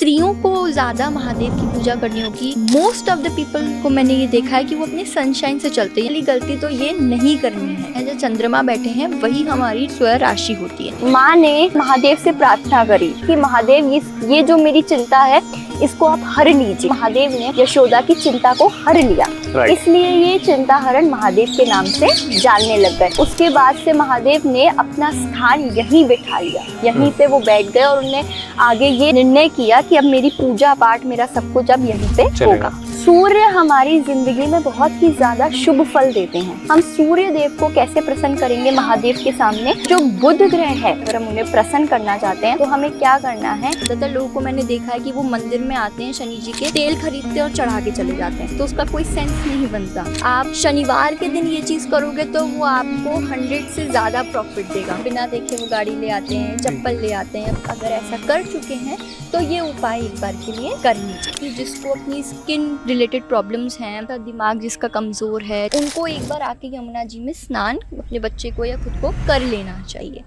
स्त्रियों को ज्यादा महादेव की पूजा करनी होगी। मोस्ट ऑफ द पीपल को मैंने ये देखा है कि वो अपने सनशाइन से चलते हैं। गलती तो ये नहीं करनी है। जो चंद्रमा बैठे हैं वही हमारी स्वयं राशि होती है। माँ ने महादेव से प्रार्थना करी कि महादेव ये जो मेरी चिंता है इसको आप हर लीजिए। महादेव ने यशोदा की चिंता को हर लिया, इसलिए ये चिंता हरण महादेव के नाम से जानने लग गए। उसके बाद से महादेव ने अपना स्थान यहीं बैठा लिया, यहीं पे वो बैठ गए और उन्होंने आगे ये निर्णय किया कि अब मेरी पूजा पाठ, मेरा सब कुछ अब यहीं पे होगा। सूर्य हमारी जिंदगी में बहुत ही ज्यादा शुभ फल देते हैं। हम सूर्य देव को कैसे प्रसन्न करेंगे महादेव के सामने? जो बुध ग्रह है, अगर हम उन्हें प्रसन्न करना चाहते हैं तो हमें क्या करना है? ज्यादातर लोगों को मैंने देखा है कि वो मंदिर में आते हैं, शनि जी के तेल खरीदते और चढ़ा के चले जाते हैं, तो उसका कोई सेंस नहीं बनता। आप शनिवार के दिन ये चीज करोगे तो वो आपको 100 से ज्यादा प्रॉफिट देगा। बिना देखे वो गाड़ी ले आते हैं, चप्पल ले आते हैं। अगर ऐसा कर चुके हैं तो ये उपाय एक बार के लिए कर लीजिए। जिसको अपनी स्किन रिलेटेड प्रॉब्लम्स हैं, दिमाग जिसका कमजोर है, उनको एक बार आके यमुना जी में स्नान अपने बच्चे को या खुद को कर लेना चाहिए।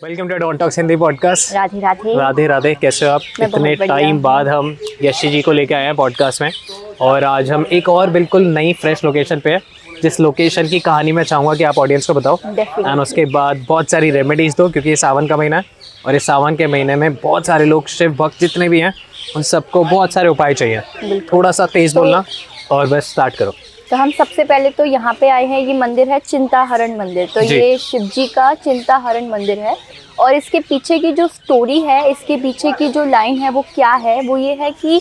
Welcome to don talks Hindi podcast. Radhe Radhe. Radhe Radhe, कैसे हो आप? इतने टाइम बाद हम यशी जी को लेके आए हैं पॉडकास्ट में, और आज हम एक और बिल्कुल नई फ्रेश लोकेशन पे है, जिस लोकेशन की कहानी मैं चाहूँगा कि आप ऑडियंस को बताओ एंड उसके बाद बहुत सारी रेमेडीज दो, क्योंकि ये सावन का महीना है और इस सावन के महीने में बहुत सारे लोग, शिव भक्त जितने भी हैं, उन सबको बहुत सारे उपाय चाहिए। थोड़ा सा तेज बोलना और बस स्टार्ट करो। तो हम सबसे पहले तो यहाँ पे आए हैं, ये मंदिर है चिंता हरण मंदिर। तो ये शिव जी का चिंता हरण मंदिर है, और इसके पीछे की जो स्टोरी है, इसके पीछे की जो लाइन है वो क्या है? वो ये है कि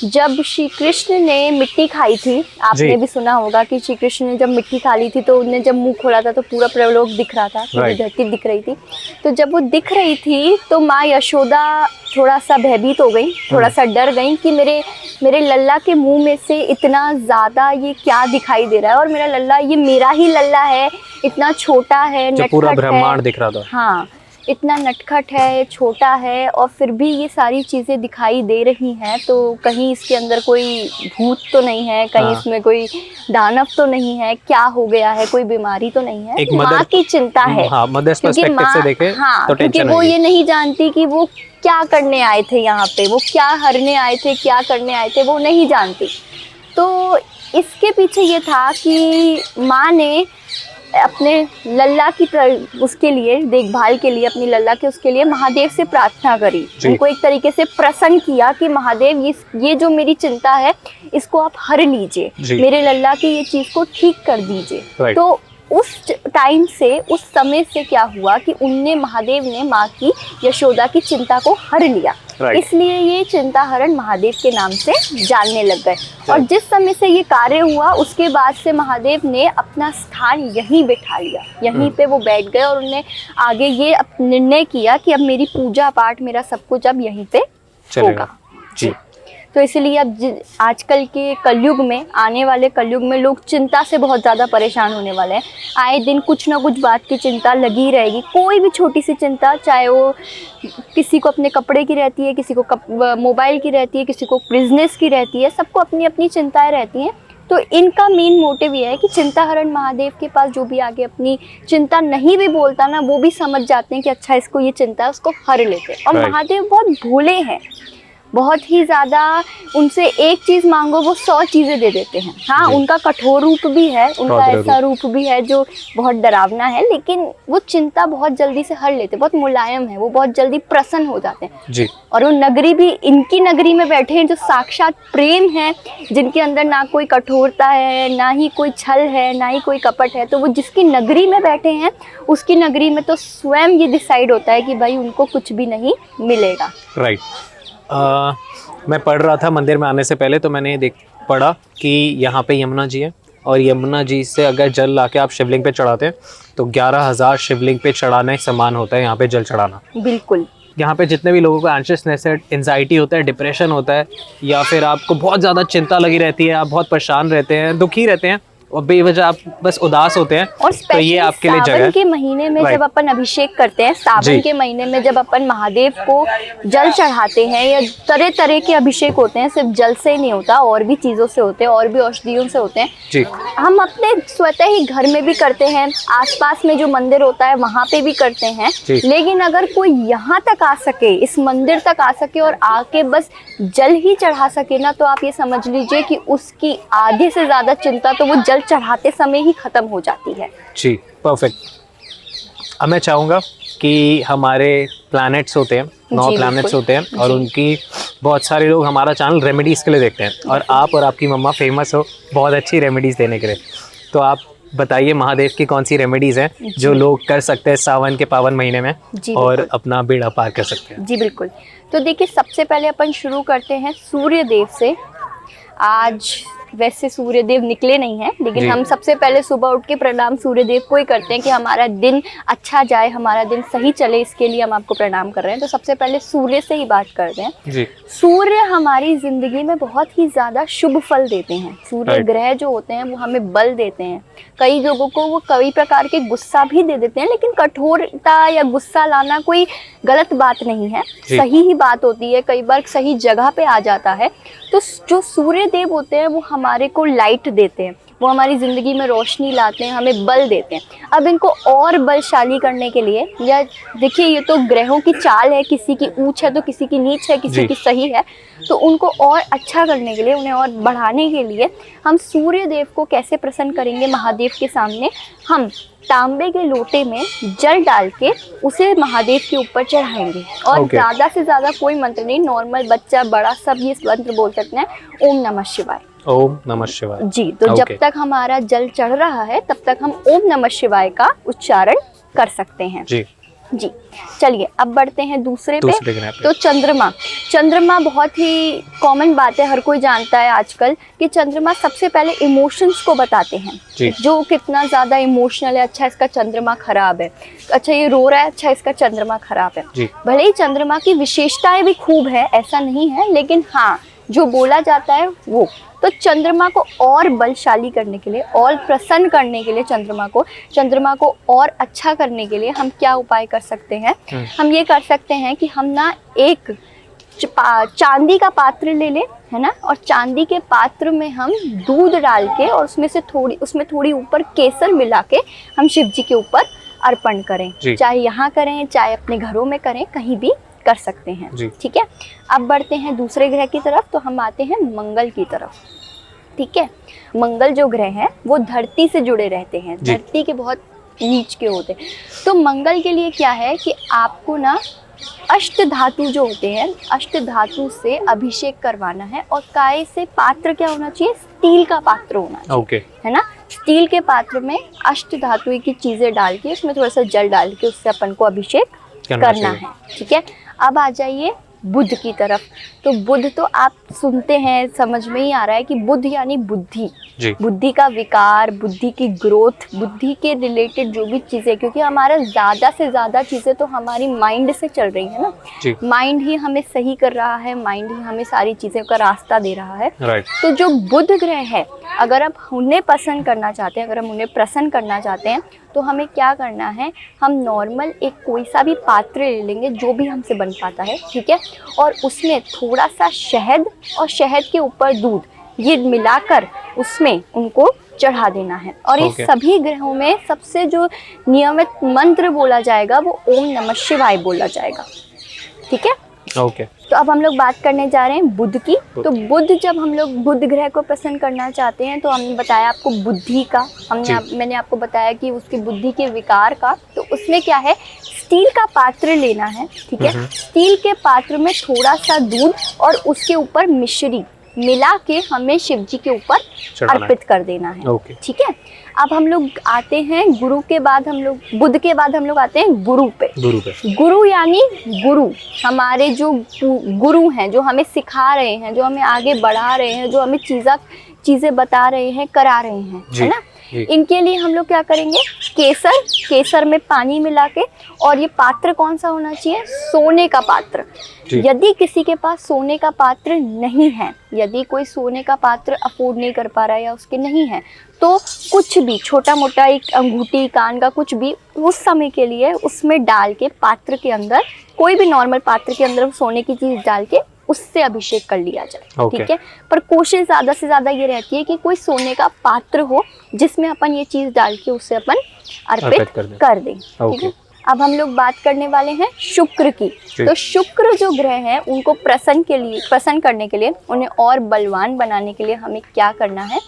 जब श्री कृष्ण ने मिट्टी खाई थी, आपने भी सुना होगा कि श्री कृष्ण ने जब मिट्टी खा ली थी तो उन्हें जब मुंह खोला था तो पूरा प्रलोक दिख रहा था, पूरी धरती दिख रही थी। तो जब वो दिख रही थी तो माँ यशोदा थोड़ा सा भयभीत हो गई, थोड़ा सा डर गई कि मेरे लल्ला के मुंह में से इतना ज़्यादा ये क्या दिखाई दे रहा है, और मेरा लल्ला, ये मेरा ही लल्ला है, इतना छोटा है, नटखट पूरा ब्रह्मांड दिख रहा था। हाँ, इतना नटखट है, छोटा है, और फिर भी ये सारी चीज़ें दिखाई दे रही हैं। तो कहीं इसके अंदर कोई भूत तो नहीं है, कहीं इसमें कोई दानव तो नहीं है, क्या हो गया है, कोई बीमारी तो नहीं है। माँ की चिंता है, क्योंकि माँ, से देखे तो क्योंकि वो ये नहीं जानती कि वो क्या करने आए थे यहाँ पे, वो क्या हरने आए थे, क्या करने आए थे, वो नहीं जानती। तो इसके पीछे ये था कि माँ ने अपने लल्ला की उसके लिए देखभाल के लिए, अपनी लल्ला के उसके लिए महादेव से प्रार्थना करी। उनको एक तरीके से प्रसन्न किया कि महादेव ये जो मेरी चिंता है इसको आप हर लीजिए, मेरे लल्ला की ये चीज को ठीक कर दीजिए। तो उस टाइम से, उस समय से क्या हुआ कि महादेव ने माँ की, यशोदा की चिंता को हर लिया, इसलिए ये चिंता हरण महादेव के नाम से जानने लग गए। और जिस समय से ये कार्य हुआ उसके बाद से महादेव ने अपना स्थान यहीं बैठा लिया, यहीं पे वो बैठ गए, और उन्होंने आगे ये निर्णय किया कि अब मेरी पूजा पाठ, मेरा सब कुछ अब यहीं पे होगा जी। तो इसलिए अब आजकल के कलयुग में, आने वाले कलयुग में, लोग चिंता से बहुत ज़्यादा परेशान होने वाले हैं। आए दिन कुछ ना कुछ बात की चिंता लगी रहेगी, कोई भी छोटी सी चिंता, चाहे वो किसी को अपने कपड़े की रहती है, किसी को मोबाइल की रहती है, किसी को बिजनेस की रहती है, सबको अपनी अपनी चिंताएं रहती हैं। तो इनका मेन मोटिव ये है कि चिंता हरण महादेव के पास जो भी आगे अपनी चिंता नहीं भी बोलता ना, वो भी समझ जाते हैं कि अच्छा इसको ये चिंता है, उसको हर लेते हैं। और महादेव बहुत भोले हैं, बहुत ही ज़्यादा, उनसे एक चीज़ मांगो वो 100 चीज़ें दे देते हैं। हाँ, उनका कठोर रूप भी है, उनका ऐसा रूप भी है जो बहुत डरावना है, लेकिन वो चिंता बहुत जल्दी से हर लेते, बहुत मुलायम है, वो बहुत जल्दी प्रसन्न हो जाते हैं जी। और वो नगरी भी, इनकी नगरी में बैठे हैं जो साक्षात प्रेम है, जिनके अंदर ना कोई कठोरता है, ना ही कोई छल है, ना ही कोई कपट है। तो वो जिसकी नगरी में बैठे हैं, उसकी नगरी में तो स्वयं ये डिसाइड होता है कि भाई उनको कुछ भी नहीं मिलेगा। राइट। मैं पढ़ रहा था मंदिर में आने से पहले, तो मैंने पढ़ा कि यहाँ पे यमुना जी है, और यमुना जी से अगर जल लाके आप शिवलिंग पे चढ़ाते हैं तो 11,000 शिवलिंग पे चढ़ाने समान होता है यहाँ पे जल चढ़ाना। बिल्कुल। यहाँ पे जितने भी लोगों को एंशियसनेस है, एंजाइटी होता है, डिप्रेशन होता है, या फिर आपको बहुत ज़्यादा चिंता लगी रहती है, आप बहुत परेशान रहते हैं, दुखी रहते हैं, और बेवजह आप बस उदास होते हैं, और तो ये आपके लिए जगह सावन है। के महीने में Right. जब अपन अभिषेक करते हैं, सावन जी। के महीने में जब अपन महादेव को जल चढ़ाते हैं, या तरह तरह के अभिषेक होते हैं, सिर्फ जल से ही नहीं होता, और भी चीज़ों से होते हैं, और भी औषधियों से होते हैं। जी हम अपने स्वतः ही घर में भी करते हैं, आसपास में जो मंदिर होता है वहाँ पे भी करते हैं। जी। लेकिन अगर कोई यहाँ तक आ सके, इस मंदिर तक आ सके और आके बस जल ही चढ़ा सके ना, तो आप ये समझ लीजिए कि उसकी आधे से ज़्यादा चिंता तो वो जल चढ़ाते समय ही खत्म हो जाती है। जी परफेक्ट। अब मैं चाहूँगा कि हमारे प्लैनेट्स होते हैं, 9 जी, प्लैनेट्स बिल्कुल। होते हैं, और उनकी बहुत सारे लोग हमारा चैनल रेमेडीज़ के लिए देखते हैं, और आप और आपकी मम्मा फेमस हो बहुत अच्छी रेमेडीज़ देने के लिए। तो आप बताइए महादेव की कौन सी रेमेडीज़ हैं जो लोग कर सकते हैं सावन के पावन महीने में, जी, और बिल्कुल। अपना बेड़ा पार कर सकते हैं। जी बिल्कुल। तो देखिए, सबसे पहले अपन शुरू करते हैं सूर्य देव से। आज वैसे सूर्य देव निकले नहीं हैं, लेकिन जी। हम सबसे पहले सुबह उठ के प्रणाम सूर्य देव को ही करते हैं कि हमारा दिन अच्छा जाए, हमारा दिन सही चले, इसके लिए हम आपको प्रणाम कर रहे हैं। तो सबसे पहले सूर्य से ही बात करते हैं। जी सूर्य हमारी जिंदगी में बहुत ही ज़्यादा शुभ फल देते हैं। सूर्य Right. ग्रह जो होते हैं वो हमें बल देते हैं। कई लोगों को वो कई प्रकार के गुस्सा भी दे देते हैं, लेकिन कठोरता या गुस्सा लाना कोई गलत बात नहीं है, जी। सही ही बात होती है, कई बार सही जगह पे आ जाता है। तो जो सूर्य देव होते हैं वो हमारे को लाइट देते हैं, वो हमारी ज़िंदगी में रोशनी लाते हैं, हमें बल देते हैं। अब इनको और बलशाली करने के लिए, या देखिए ये तो ग्रहों की चाल है, किसी की ऊंच है तो किसी की नीच है, किसी जी। की सही है, तो उनको और अच्छा करने के लिए, उन्हें और बढ़ाने के लिए हम सूर्य देव को कैसे प्रसन्न करेंगे महादेव के सामने। हम तांबे के लोटे में जल डाल के उसे महादेव के ऊपर चढ़ाएंगे, और Okay. ज़्यादा से ज़्यादा कोई मंत्र नहीं, नॉर्मल बच्चा बड़ा सब ये मंत्र बोल सकते हैं, ओम नमः शिवाय। ओम नमः शिवाय। जी। तो जब Okay. तक हमारा जल चढ़ रहा है तब तक हम ओम नमः शिवाय का उच्चारण कर सकते हैं। जी जी। चलिए अब बढ़ते हैं दूसरे दूसरे पे। ग्रह पे। तो चंद्रमा, चंद्रमा बहुत ही कॉमन बात है, हर कोई जानता है आजकल कि चंद्रमा सबसे पहले इमोशंस को बताते हैं। जी। जो कितना ज़्यादा इमोशनल है, अच्छा इसका चंद्रमा खराब है, अच्छा ये रो रहा है, अच्छा इसका चंद्रमा खराब है। जी भले ही चंद्रमा की विशेषताएं भी खूब है, ऐसा नहीं है, लेकिन हाँ जो बोला जाता है वो। तो चंद्रमा को और बलशाली करने के लिए, और प्रसन्न करने के लिए, चंद्रमा को और अच्छा करने के लिए हम क्या उपाय कर सकते हैं? हम ये कर सकते हैं कि हम ना एक चांदी का पात्र ले लें, है ना, और चांदी के पात्र में हम दूध डाल के और उसमें थोड़ी ऊपर केसर मिला के हम शिव जी के ऊपर अर्पण करें। जी। चाहे यहाँ करें, चाहे अपने घरों में करें, कहीं भी कर सकते हैं। जी। ठीक है। अब बढ़ते हैं दूसरे ग्रह की तरफ, तो हम आते हैं मंगल की तरफ। ठीक है। मंगल जो ग्रह है वो धरती से जुड़े रहते हैं, जी। धरती के बहुत नीच के होते हैं। तो मंगल के लिए क्या है कि आपको ना अष्ट धातु जो होते हैं, अष्ट धातु से अभिषेक करवाना है, और काय से पात्र क्या होना चाहिए? स्टील का पात्र होना चाहिए। ओके। है ना। स्टील के पात्र में अष्ट धातु की चीज़ें डाल के, उसमें थोड़ा सा जल डाल के उससे अपन को अभिषेक करना है। ठीक है। अब आ जाइए बुध की तरफ। तो बुध तो आप सुनते हैं, समझ में ही आ रहा है कि बुध यानी बुद्धि, जी बुद्धि का विकार, बुद्धि की ग्रोथ, बुद्धि के रिलेटेड जो भी चीज़ें, क्योंकि हमारा ज़्यादा से ज़्यादा चीज़ें तो हमारी माइंड से चल रही है ना। जी माइंड ही हमें सही कर रहा है, माइंड ही हमें सारी चीज़ों का रास्ता दे रहा है। राइट। तो जो बुध ग्रह है, अगर आप उन्हें पसंद करना चाहते हैं, अगर हम उन्हें प्रसन्न करना चाहते हैं, तो हमें क्या करना है? हम नॉर्मल एक कोई सा भी पात्र ले लेंगे जो भी हमसे बन पाता है। ठीक है। और उसमें थोड़ा सा शहद और शहद के ऊपर दूध, ये मिलाकर उसमें उनको चढ़ा देना है। और ये Okay. सभी ग्रहों में सबसे जो नियमित मंत्र बोला जाएगा वो ओम नमः शिवाय बोला जाएगा। ठीक है। ओके। तो अब हम लोग बात करने जा रहे हैं बुध की। तो बुध, जब हम लोग बुध ग्रह को प्रसन्न करना चाहते हैं, तो हमने बताया आपको बुद्धि का, मैंने आपको बताया कि उसकी बुद्धि के विकार का। तो उसमें क्या है? स्टील का पात्र लेना है। ठीक है। स्टील के पात्र में थोड़ा सा दूध और उसके ऊपर मिश्री मिला के हमें शिव जी के ऊपर चढ़ाना अर्पित कर देना है। ओके। ठीक है। अब हम लोग आते हैं गुरु के बाद, हम लोग बुध के बाद हम लोग आते हैं गुरु पे। गुरु यानी गुरु, हमारे जो गुरु हैं, जो हमें सिखा रहे हैं, जो हमें आगे बढ़ा रहे हैं, जो हमें चीज़ें बता रहे हैं, करा रहे हैं, है ना। इनके लिए हम लोग क्या करेंगे? केसर में पानी मिला के, और ये पात्र कौन सा होना चाहिए? सोने का पात्र। यदि किसी के पास सोने का पात्र नहीं है, यदि कोई सोने का पात्र अफोर्ड नहीं कर पा रहा है या उसके नहीं है, तो कुछ भी छोटा मोटा एक अंगूठी कान का कुछ भी उस समय के लिए उसमें डाल के पात्र के अंदर, कोई भी नॉर्मल पात्र के अंदर सोने की चीज़ डाल के उससे अभिषेक कर लिया जाए। Okay. ठीक है, पर कोशिश ज़्यादा से ज़्यादा ये रहती है कि कोई सोने का पात्र हो जिसमें अपन ये चीज़ डाल के उसे अपन अर्पित कर दें। ठीक है, अब हम लोग बात करने वाले हैं शुक्र की। तो शुक्र जो ग्रह है उनको प्रसन्न करने के लिए, उन्हें और बलवान बनाने के लिए हमें क्या करना है,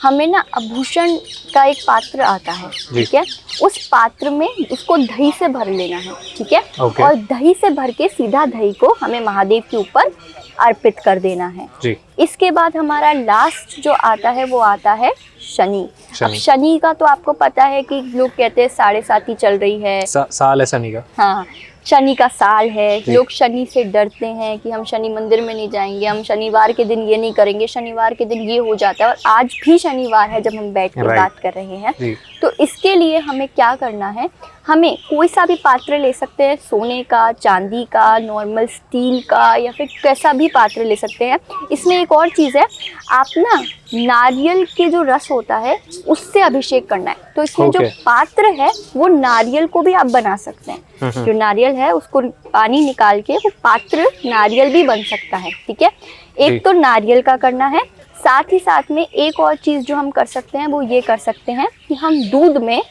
हमें ना आभूषण का एक पात्र आता है। ठीक है, उस पात्र में उसको दही से भर लेना है। ठीक है, और दही से भर के सीधा दही को हमें महादेव के ऊपर अर्पित कर देना है जी। इसके बाद हमारा लास्ट जो आता है वो आता है शनि। अब शनि का तो आपको पता है कि लोग कहते हैं 7.5 ही चल रही है, साल है शनि का। हाँ, शनि का साल है। लोग शनि से डरते हैं कि हम शनि मंदिर में नहीं जाएंगे, हम शनिवार के दिन ये नहीं करेंगे, शनिवार के दिन ये हो जाता है। और आज भी शनिवार है जब हम बैठ के बात कर रहे हैं। तो इसके लिए हमें क्या करना है, हमें कोई सा भी पात्र ले सकते हैं, सोने का, चांदी का, नॉर्मल स्टील का, या फिर कैसा भी पात्र ले सकते हैं। इसमें एक और चीज़ है, आप ना नारियल के जो रस होता है उससे अभिषेक करना है। तो इसमें जो पात्र है वो नारियल को भी आप बना सकते हैं। जो नारियल है उसको पानी निकाल के वो पात्र नारियल भी बन सकता है। ठीक है, एक तो नारियल का करना है, साथ ही साथ में एक और चीज़ जो हम कर सकते हैं वो ये कर सकते हैं कि हम दूध में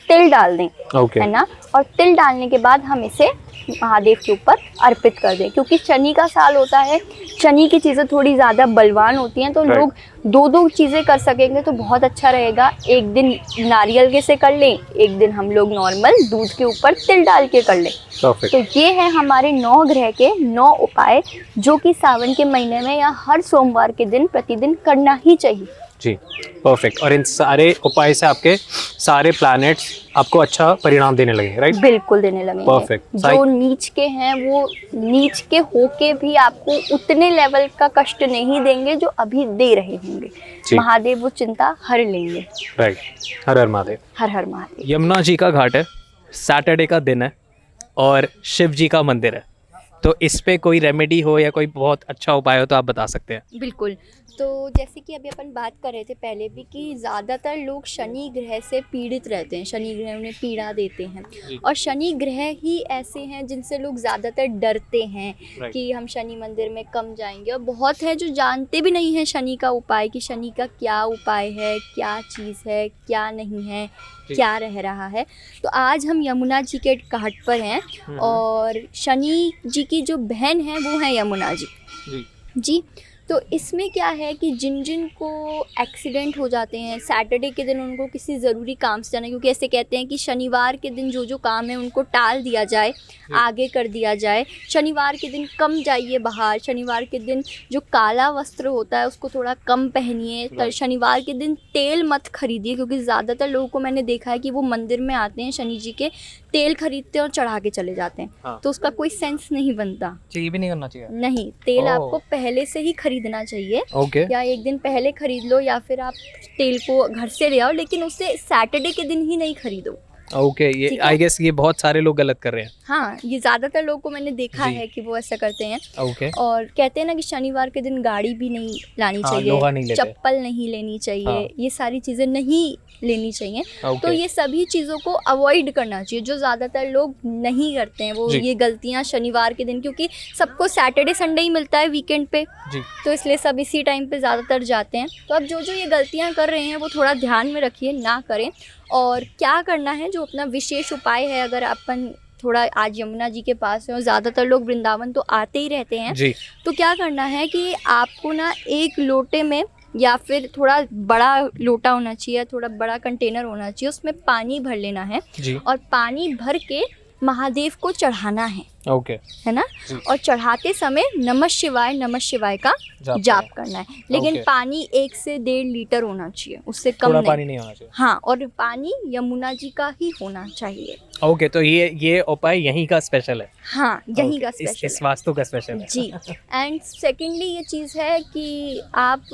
तिल डाल दें। है ना, और तिल डालने के बाद हम इसे महादेव के ऊपर अर्पित कर दें। क्योंकि शनि का साल होता है, शनि की चीज़ें थोड़ी ज़्यादा बलवान होती हैं, तो लोग दो चीज़ें कर सकेंगे तो बहुत अच्छा रहेगा। एक दिन नारियल के से कर लें, एक दिन हम लोग नॉर्मल दूध के ऊपर तिल डाल के कर लें। तो ये है हमारे 9 ग्रह के 9 उपाय जो कि सावन के महीने में या हर सोमवार के दिन प्रतिदिन करना ही चाहिए जी। परफेक्ट। और इन सारे उपाय से आपके सारे प्लैनेट्स आपको अच्छा परिणाम देने लगे, राइट? बिल्कुल देने लगे। परफेक्ट। जो नीच के हैं वो नीच के होके भी आपको उतने लेवल का कष्ट नहीं देंगे जो अभी दे रहे होंगे। महादेव वो चिंता हर लेंगे। राइट। हर हर महादेव। हर हर महादेव। यमुना जी का घाट है, सैटरडे का दिन है और शिव जी का मंदिर है, तो इस पे कोई रेमेडी हो या कोई बहुत अच्छा उपाय हो तो आप बता सकते हैं। बिल्कुल। तो जैसे कि अभी अपन बात कर रहे थे पहले भी कि ज़्यादातर लोग शनि ग्रह से पीड़ित रहते हैं, शनि ग्रह उन्हें पीड़ा देते हैं और शनि ग्रह ही ऐसे हैं जिनसे लोग ज़्यादातर डरते हैं कि हम शनि मंदिर में कम जाएंगे। और बहुत है जो जानते भी नहीं हैं शनि का उपाय, कि शनि का क्या उपाय है, क्या चीज़ है, क्या नहीं है, क्या रह रहा है। तो आज हम यमुना जी के घाट पर हैं और शनि जी की जो बहन है वो है यमुना जी। तो इसमें क्या है कि जिन जिन को एक्सीडेंट हो जाते हैं सैटरडे के दिन, उनको किसी ज़रूरी काम से जाना, क्योंकि ऐसे कहते हैं कि शनिवार के दिन जो जो काम है उनको टाल दिया जाए, आगे कर दिया जाए। शनिवार के दिन कम जाइए बाहर, शनिवार के दिन जो काला वस्त्र होता है उसको थोड़ा कम पहनिए, शनिवार के दिन तेल मत खरीदिए, क्योंकि ज़्यादातर लोगों को मैंने देखा है कि वो मंदिर में आते हैं शनि जी के, तेल खरीदते हैं और चढ़ा के चले जाते हैं। तो उसका कोई सेंस नहीं बनता। ये भी नहीं करना चाहिए। नहीं, तेल आपको पहले से ही खरीदना चाहिए। या एक दिन पहले खरीद लो, या फिर आप तेल को घर से ले आओ, लेकिन उसे सैटरडे के दिन ही नहीं खरीदो। ये आई गेस ये बहुत सारे लोग गलत कर रहे हैं। हाँ, ये ज़्यादातर लोगों को मैंने देखा है कि वो ऐसा करते हैं। और कहते हैं ना कि शनिवार के दिन गाड़ी भी नहीं लानी चाहिए, चप्पल नहीं लेनी चाहिए, ये सारी चीज़ें नहीं लेनी चाहिए। तो ये सभी चीज़ों को अवॉइड करना चाहिए, जो ज़्यादातर लोग नहीं करते हैं वो ये गलतियाँ शनिवार के दिन, क्योंकि सबको सैटरडे संडे ही मिलता है वीकेंड पे, तो इसलिए सब इसी टाइम पे ज़्यादातर जाते हैं। तो अब जो जो ये गलतियाँ कर रहे हैं वो थोड़ा ध्यान में रखिए, ना करें। और क्या करना है, जो अपना विशेष उपाय है, अगर अपन थोड़ा आज यमुना जी के पास है और ज़्यादातर लोग वृंदावन तो आते ही रहते हैं, तो क्या करना है कि आपको ना एक लोटे में, या फिर थोड़ा बड़ा लोटा होना चाहिए, थोड़ा बड़ा कंटेनर होना चाहिए, उसमें पानी भर लेना है और पानी भर के महादेव को चढ़ाना है। है ना, और चढ़ाते समय नमः शिवाय का जाप करना है। लेकिन पानी 1 से 1.5 लीटर होना चाहिए, उससे कम नहीं। पानी नहीं होना चाहिए। हाँ, और पानी यमुना जी का ही होना चाहिए। तो ये उपाय यहीं का स्पेशल है। हाँ, यहीं का स्पेशल, इस वास्तु का स्पेशल है जी। एंड सेकेंडली ये चीज़ है कि आप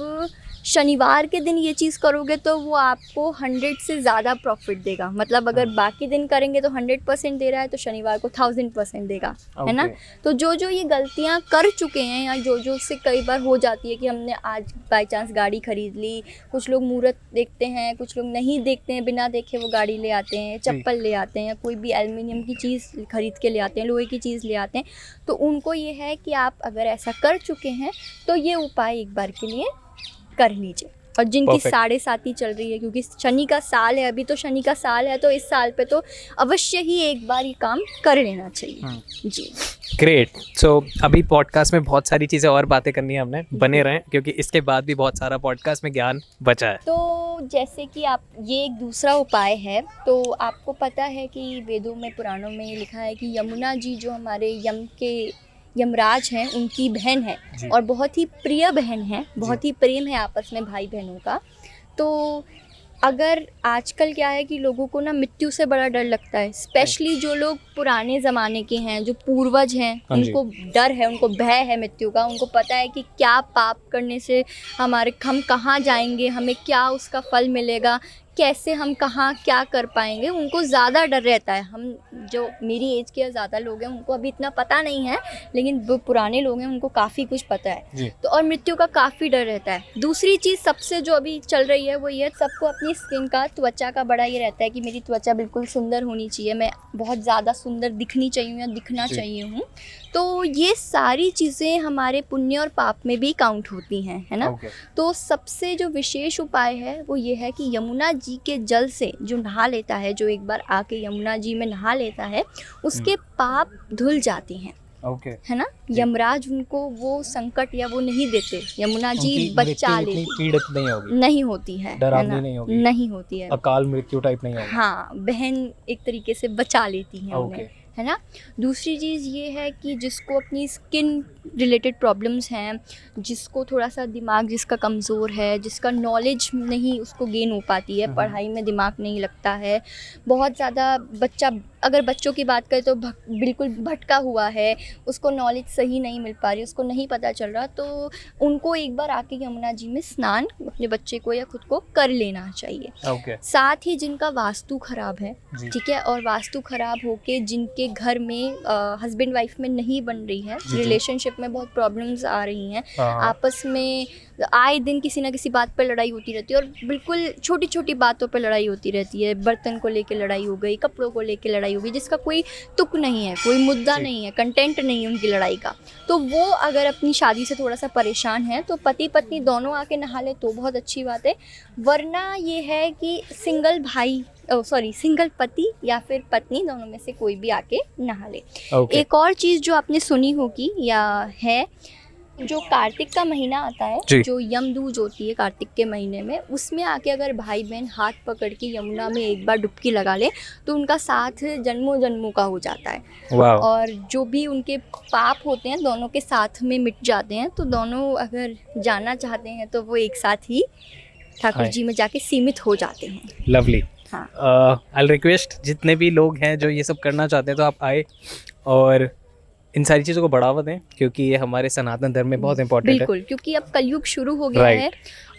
शनिवार के दिन ये चीज़ करोगे तो वो आपको 100 से ज़्यादा प्रॉफिट देगा। मतलब अगर बाकी दिन करेंगे तो 100% दे रहा है, तो शनिवार को 1000% देगा, है ना। तो जो जो ये गलतियाँ कर चुके हैं या जो जो से कई बार हो जाती है कि हमने आज बाई चांस गाड़ी खरीद ली, कुछ लोग मुहूर्त देखते हैं, कुछ लोग नहीं देखते हैं, बिना देखे वो गाड़ी ले आते हैं, चप्पल ले आते हैं, कोई भी एल्युमिनियम की चीज़ खरीद के ले आते हैं, लोहे की चीज़ ले आते हैं। तो उनको ये है कि आप अगर ऐसा कर चुके हैं तो ये उपाय एक बार के लिए कर लीजिए। और जिनकी Perfect. 7.5 चल रही है, क्योंकि शनि का साल है, अभी तो शनि का साल है, तो इस साल पे तो अवश्य ही एक बार ये काम कर लेना चाहिए। जी ग्रेट। सो अभी पॉडकास्ट में बहुत सारी चीज़ें और बातें करनी है हमने, बने रहें क्योंकि इसके बाद भी बहुत सारा पॉडकास्ट में ज्ञान बचा है। तो जैसे कि आप, ये एक दूसरा उपाय है। तो आपको पता है कि वेदों में, पुराणों में ये लिखा है कि यमुना जी जो हमारे यमराज हैं, उनकी बहन है और बहुत ही प्रिय बहन है, बहुत ही प्रेम है आपस में भाई बहनों का। तो अगर आजकल क्या है कि लोगों को ना मृत्यु से बड़ा डर लगता है, स्पेशली जो लोग पुराने ज़माने के हैं, जो पूर्वज हैं, उनको डर है, उनको भय है मृत्यु का। उनको पता है कि क्या पाप करने से हम कहाँ जाएंगे, हमें क्या उसका फल मिलेगा, कैसे हम कहाँ क्या कर पाएंगे, उनको ज़्यादा डर रहता है। हम जो मेरी एज के ज़्यादा लोग हैं उनको अभी इतना पता नहीं है, लेकिन जो पुराने लोग हैं उनको काफ़ी कुछ पता है। तो और मृत्यु का काफ़ी डर रहता है। दूसरी चीज़ सबसे जो अभी चल रही है वो ये, सबको अपनी स्किन का, त्वचा का बड़ा ये रहता है कि मेरी त्वचा बिल्कुल सुंदर होनी चाहिए, मैं बहुत ज़्यादा सुंदर दिखनी चाहिए या दिखना चाहिए हूँ। तो ये सारी चीज़ें हमारे पुण्य और पाप में भी काउंट होती हैं, है ना। तो सबसे जो विशेष उपाय है वो ये है कि यमुना जी के जल से जो नहा लेता है, जो एक बार आके यमुना जी में नहा लेता है, उसके पाप धुल जाते हैं, है ना। यमराज उनको वो संकट या वो नहीं देते, यमुना जी बचा लेती, पीड़ित नहीं होगी, नहीं होती है, डरावनी नहीं होगी, नहीं होती है, अकाल मृत्यु टाइप नहीं होगी। हाँ, बहन एक तरीके से बचा लेती है उन्हें, है ना। दूसरी चीज़ ये है कि जिसको अपनी स्किन रिलेटेड प्रॉब्लम्स हैं, जिसको थोड़ा सा दिमाग जिसका कमज़ोर है, जिसका नॉलेज नहीं उसको गेन हो पाती है, पढ़ाई में दिमाग नहीं लगता है, बहुत ज़्यादा अगर बच्चों की बात करें तो बिल्कुल भटका हुआ है, उसको नॉलेज सही नहीं मिल पा रही, उसको नहीं पता चल रहा, तो उनको एक बार आके यमुना जी में स्नान अपने बच्चे को या खुद को कर लेना चाहिए। साथ ही जिनका वास्तु खराब है, ठीक है, और वास्तु खराब होके जिनके घर में हस्बैंड वाइफ में नहीं बन रही है, रिलेशनशिप में बहुत प्रॉब्लम्स आ रही हैं, आपस में आए दिन किसी ना किसी बात पर लड़ाई होती रहती है, और बिल्कुल छोटी छोटी बातों पर लड़ाई होती रहती है, बर्तन को लेके लड़ाई हो गई, कपड़ों को लेके लड़ाई हो गई, जिसका कोई तुक नहीं है, कोई मुद्दा नहीं है, कंटेंट नहीं है उनकी लड़ाई का। तो वो अगर अपनी शादी से थोड़ा सा परेशान है तो पति पत्नी दोनों आके नहा ले तो बहुत अच्छी बात है, वरना ये है कि सिंगल पति या फिर पत्नी, दोनों में से कोई भी आके नहा ले। एक और चीज़ जो आपने सुनी होगी या है, जो कार्तिक का महीना आता है, जो यमदूज होती है कार्तिक के महीने में, उसमें आके अगर भाई बहन हाथ पकड़ के यमुना में एक बार डुबकी लगा ले तो उनका साथ जन्मों जन्मों का हो जाता है। और जो भी उनके पाप होते हैं दोनों के साथ में मिट जाते हैं। तो दोनों अगर जाना चाहते हैं तो वो एक साथ ही ठाकुर जी में जाके सीमित हो जाते हैं। लवली। आई रिक्वेस्ट जितने भी लोग हैं जो ये सब करना चाहते हैं तो आप आए और इन सारी चीज़ों को बढ़ावा दें, क्योंकि ये हमारे सनातन धर्म में बहुत इंपॉर्टेंट है। बिल्कुल, क्योंकि अब कलयुग शुरू हो गया है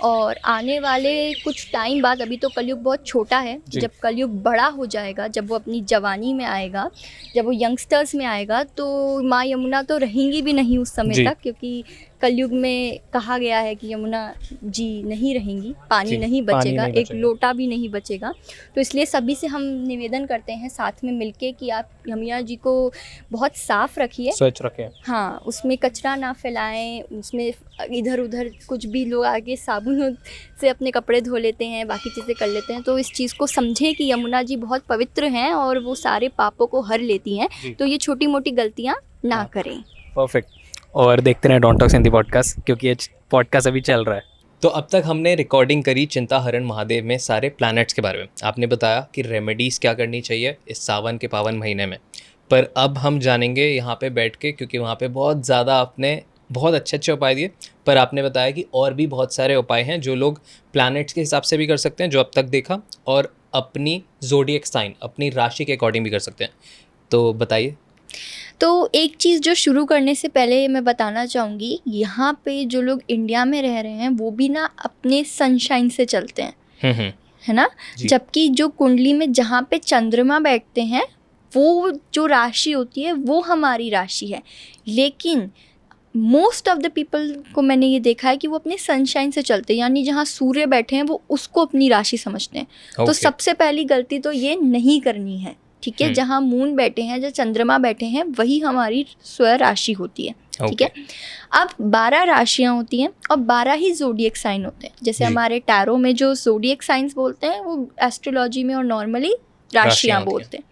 और आने वाले कुछ टाइम बाद, अभी तो कलयुग बहुत छोटा है, जब कलयुग बड़ा हो जाएगा, जब वो अपनी जवानी में आएगा, जब वो यंगस्टर्स में आएगा, तो माँ यमुना तो रहेंगी भी नहीं उस समय तक, क्योंकि कलयुग में कहा गया है कि यमुना जी नहीं रहेंगी, पानी नहीं बचेगा, एक लोटा भी नहीं बचेगा। तो इसलिए सभी से हम निवेदन करते हैं साथ में मिलके कि आप यमुना जी को बहुत साफ रखिए, स्वच्छ रखें। हाँ, उसमें कचरा ना फैलाएं, उसमें इधर उधर कुछ भी लोग आगे साबुन से अपने कपड़े धो लेते हैं, बाकी चीज़ें कर लेते हैं। तो इस चीज़ को समझें कि यमुना जी बहुत पवित्र हैं और वो सारे पापों को हर लेती हैं, तो ये छोटी मोटी गलतियाँ ना करें। परफेक्ट। और देखते रहें डोंट टॉक्स हिंदी पॉडकास्ट, क्योंकि ये पॉडकास्ट अभी चल रहा है। तो अब तक हमने रिकॉर्डिंग करी चिंताहरण महादेव में सारे प्लैनेट्स के बारे में। आपने बताया कि रेमेडीज़ क्या करनी चाहिए इस सावन के पावन महीने में, पर अब हम जानेंगे यहाँ पे बैठ के, क्योंकि वहाँ पे बहुत ज़्यादा आपने बहुत अच्छे उपाय दिए, पर आपने बताया कि और भी बहुत सारे उपाय हैं जो लोग प्लैनेट्स के हिसाब से भी कर सकते हैं, जो अब तक देखा, और अपनी ज़ोडिएक साइन, अपनी राशि के अकॉर्डिंग भी कर सकते हैं। तो बताइए। तो एक चीज़ जो शुरू करने से पहले मैं बताना चाहूँगी, यहाँ पे जो लोग इंडिया में रह रहे हैं वो भी ना अपने सनशाइन से चलते हैं, है ना। जबकि जो कुंडली में जहाँ पे चंद्रमा बैठते हैं वो जो राशि होती है वो हमारी राशि है, लेकिन मोस्ट ऑफ द पीपल को मैंने ये देखा है कि वो अपने सनशाइन से चलते हैं, यानी जहाँ सूर्य बैठे हैं वो उसको अपनी राशि समझते हैं। तो सबसे पहली गलती तो ये नहीं करनी है, ठीक है। जहाँ मून बैठे हैं, जहाँ चंद्रमा बैठे हैं, वही हमारी स्वयं राशि होती है, ठीक है। अब 12 राशियाँ होती हैं और 12 ही ज़ोडिएक साइन होते हैं। जैसे हमारे टैरो में जो ज़ोडिएक साइंस बोलते हैं वो एस्ट्रोलॉजी में और नॉर्मली राशियाँ बोलते हैं।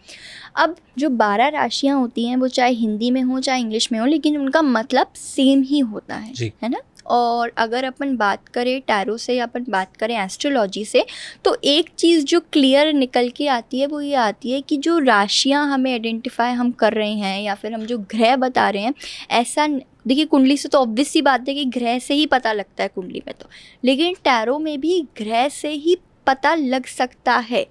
अब जो 12 राशियाँ होती हैं वो चाहे हिंदी में हो चाहे इंग्लिश में हो, लेकिन उनका मतलब सेम ही होता है ना। और अगर अपन बात करें टैरो से या अपन बात करें एस्ट्रोलॉजी से, तो एक चीज़ जो क्लियर निकल के आती है वो ये आती है कि जो राशियाँ हमें आइडेंटिफाई हम कर रहे हैं या फिर हम जो ग्रह बता रहे हैं, ऐसा देखिए कुंडली से तो ऑब्वियस सी बात है कि ग्रह से ही पता लगता है कुंडली में तो, लेकिन टैरो में भी ग्रह से ही पता लग सकता है।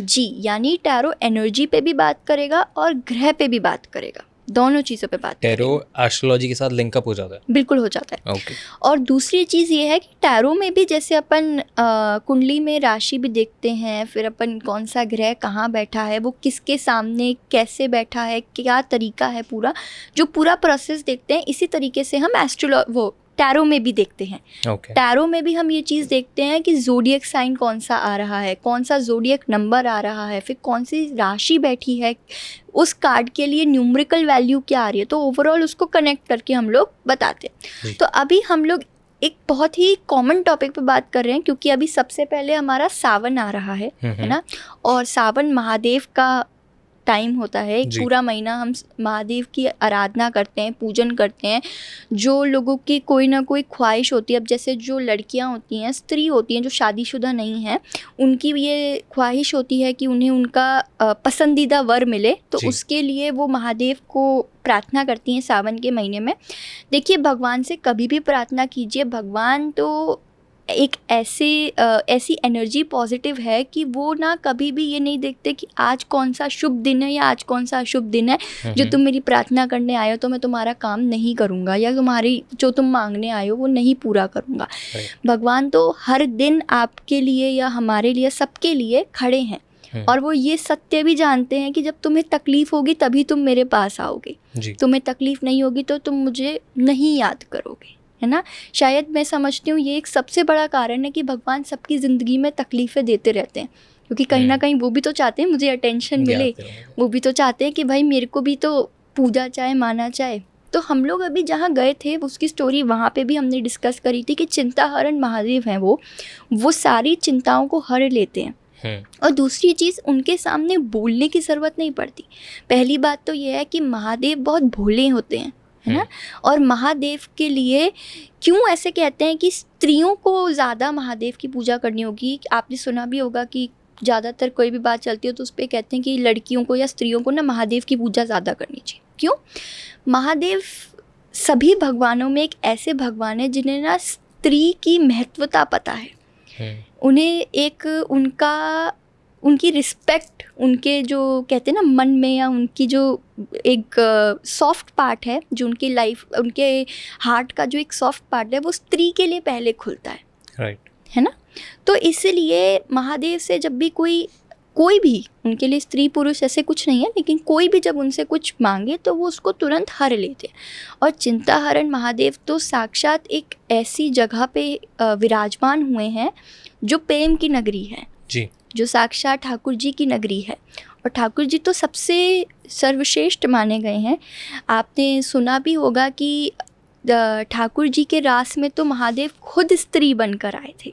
जी, यानी टैरो एनर्जी पे भी बात करेगा और ग्रह पे भी बात करेगा, दोनों चीज़ों पे बात। टैरो एस्ट्रोलॉजी के साथ लिंकअप हो जाता है? बिल्कुल हो जाता है। और दूसरी चीज़ ये है कि टैरो में भी जैसे अपन कुंडली में राशि भी देखते हैं, फिर अपन कौन सा ग्रह कहाँ बैठा है, वो किसके सामने कैसे बैठा है, क्या तरीका है, पूरा जो पूरा प्रोसेस देखते हैं, इसी तरीके से हम टैरो में भी देखते हैं। टैरो में भी हम ये चीज़ देखते हैं कि ज़ोडिएक साइन कौन सा आ रहा है, कौन सा ज़ोडिएक नंबर आ रहा है, फिर कौन सी राशि बैठी है, उस कार्ड के लिए न्यूमेरिकल वैल्यू क्या आ रही है, तो ओवरऑल उसको कनेक्ट करके हम लोग बताते हैं। तो अभी हम लोग एक बहुत ही कॉमन टॉपिक पे बात कर रहे हैं, क्योंकि अभी सबसे पहले हमारा सावन आ रहा है ना। और सावन महादेव का टाइम होता है, एक पूरा महीना हम महादेव की आराधना करते हैं, पूजन करते हैं। जो लोगों की कोई ना कोई ख्वाहिश होती है, अब जैसे जो लड़कियां होती हैं, स्त्री होती हैं जो शादीशुदा नहीं हैं, उनकी ये ख्वाहिश होती है कि उन्हें उनका पसंदीदा वर मिले, तो उसके लिए वो महादेव को प्रार्थना करती हैं सावन के महीने में। देखिए, भगवान से कभी भी प्रार्थना कीजिए, भगवान तो एक ऐसी एनर्जी पॉजिटिव है कि वो ना कभी भी ये नहीं देखते कि आज कौन सा शुभ दिन है या आज कौन सा अशुभ दिन है, जो तुम मेरी प्रार्थना करने आए हो तो मैं तुम्हारा काम नहीं करूँगा, या तुम्हारी जो तुम मांगने आए हो वो नहीं पूरा करूँगा। भगवान तो हर दिन आपके लिए या हमारे लिए, सबके लिए खड़े हैं। और वो ये सत्य भी जानते हैं कि जब तुम्हें तकलीफ होगी तभी तुम मेरे पास आओगे, तुम्हें तकलीफ नहीं होगी तो तुम मुझे नहीं याद करोगे, है ना। शायद मैं समझती हूँ ये एक सबसे बड़ा कारण है कि भगवान सबकी ज़िंदगी में तकलीफ़ें देते रहते हैं, क्योंकि कहीं ना कहीं वो भी तो चाहते हैं मुझे अटेंशन मिले, वो भी तो चाहते हैं कि भाई मेरे को भी तो पूजा चाहे, माना चाहे। तो हम लोग अभी जहाँ गए थे उसकी स्टोरी वहाँ पे भी हमने डिस्कस करी थी कि चिंताहरण महादेव हैं, वो सारी चिंताओं को हर लेते हैं। और दूसरी चीज़, उनके सामने बोलने की ज़रूरत नहीं पड़ती। पहली बात तो ये है कि महादेव बहुत भोले होते हैं, है ना। और महादेव के लिए क्यों ऐसे कहते हैं कि स्त्रियों को ज़्यादा महादेव की पूजा करनी होगी। आपने सुना भी होगा कि ज़्यादातर कोई भी बात चलती है तो उस पर कहते हैं कि लड़कियों को या स्त्रियों को ना महादेव की पूजा ज़्यादा करनी चाहिए। क्यों? महादेव सभी भगवानों में एक ऐसे भगवान है जिन्हें ना स्त्री की महत्वता पता है। उन्हें एक उनकी रिस्पेक्ट, उनके जो कहते हैं ना मन में, या उनकी जो एक सॉफ्ट पार्ट है, जो उनकी लाइफ, उनके हार्ट का जो एक सॉफ्ट पार्ट है, वो स्त्री के लिए पहले खुलता है, है ना। तो इसलिए महादेव से जब भी कोई भी, उनके लिए स्त्री पुरुष ऐसे कुछ नहीं है, लेकिन कोई भी जब उनसे कुछ मांगे तो वो उसको तुरंत हर लेते हैं। और चिंताहरण महादेव तो साक्षात एक ऐसी जगह पे विराजमान हुए हैं जो प्रेम की नगरी है जी, जो साक्षात ठाकुर जी की नगरी है। और ठाकुर जी तो सबसे सर्वश्रेष्ठ माने गए हैं। आपने सुना भी होगा कि ठाकुर जी के रास में तो महादेव खुद स्त्री बनकर आए थे।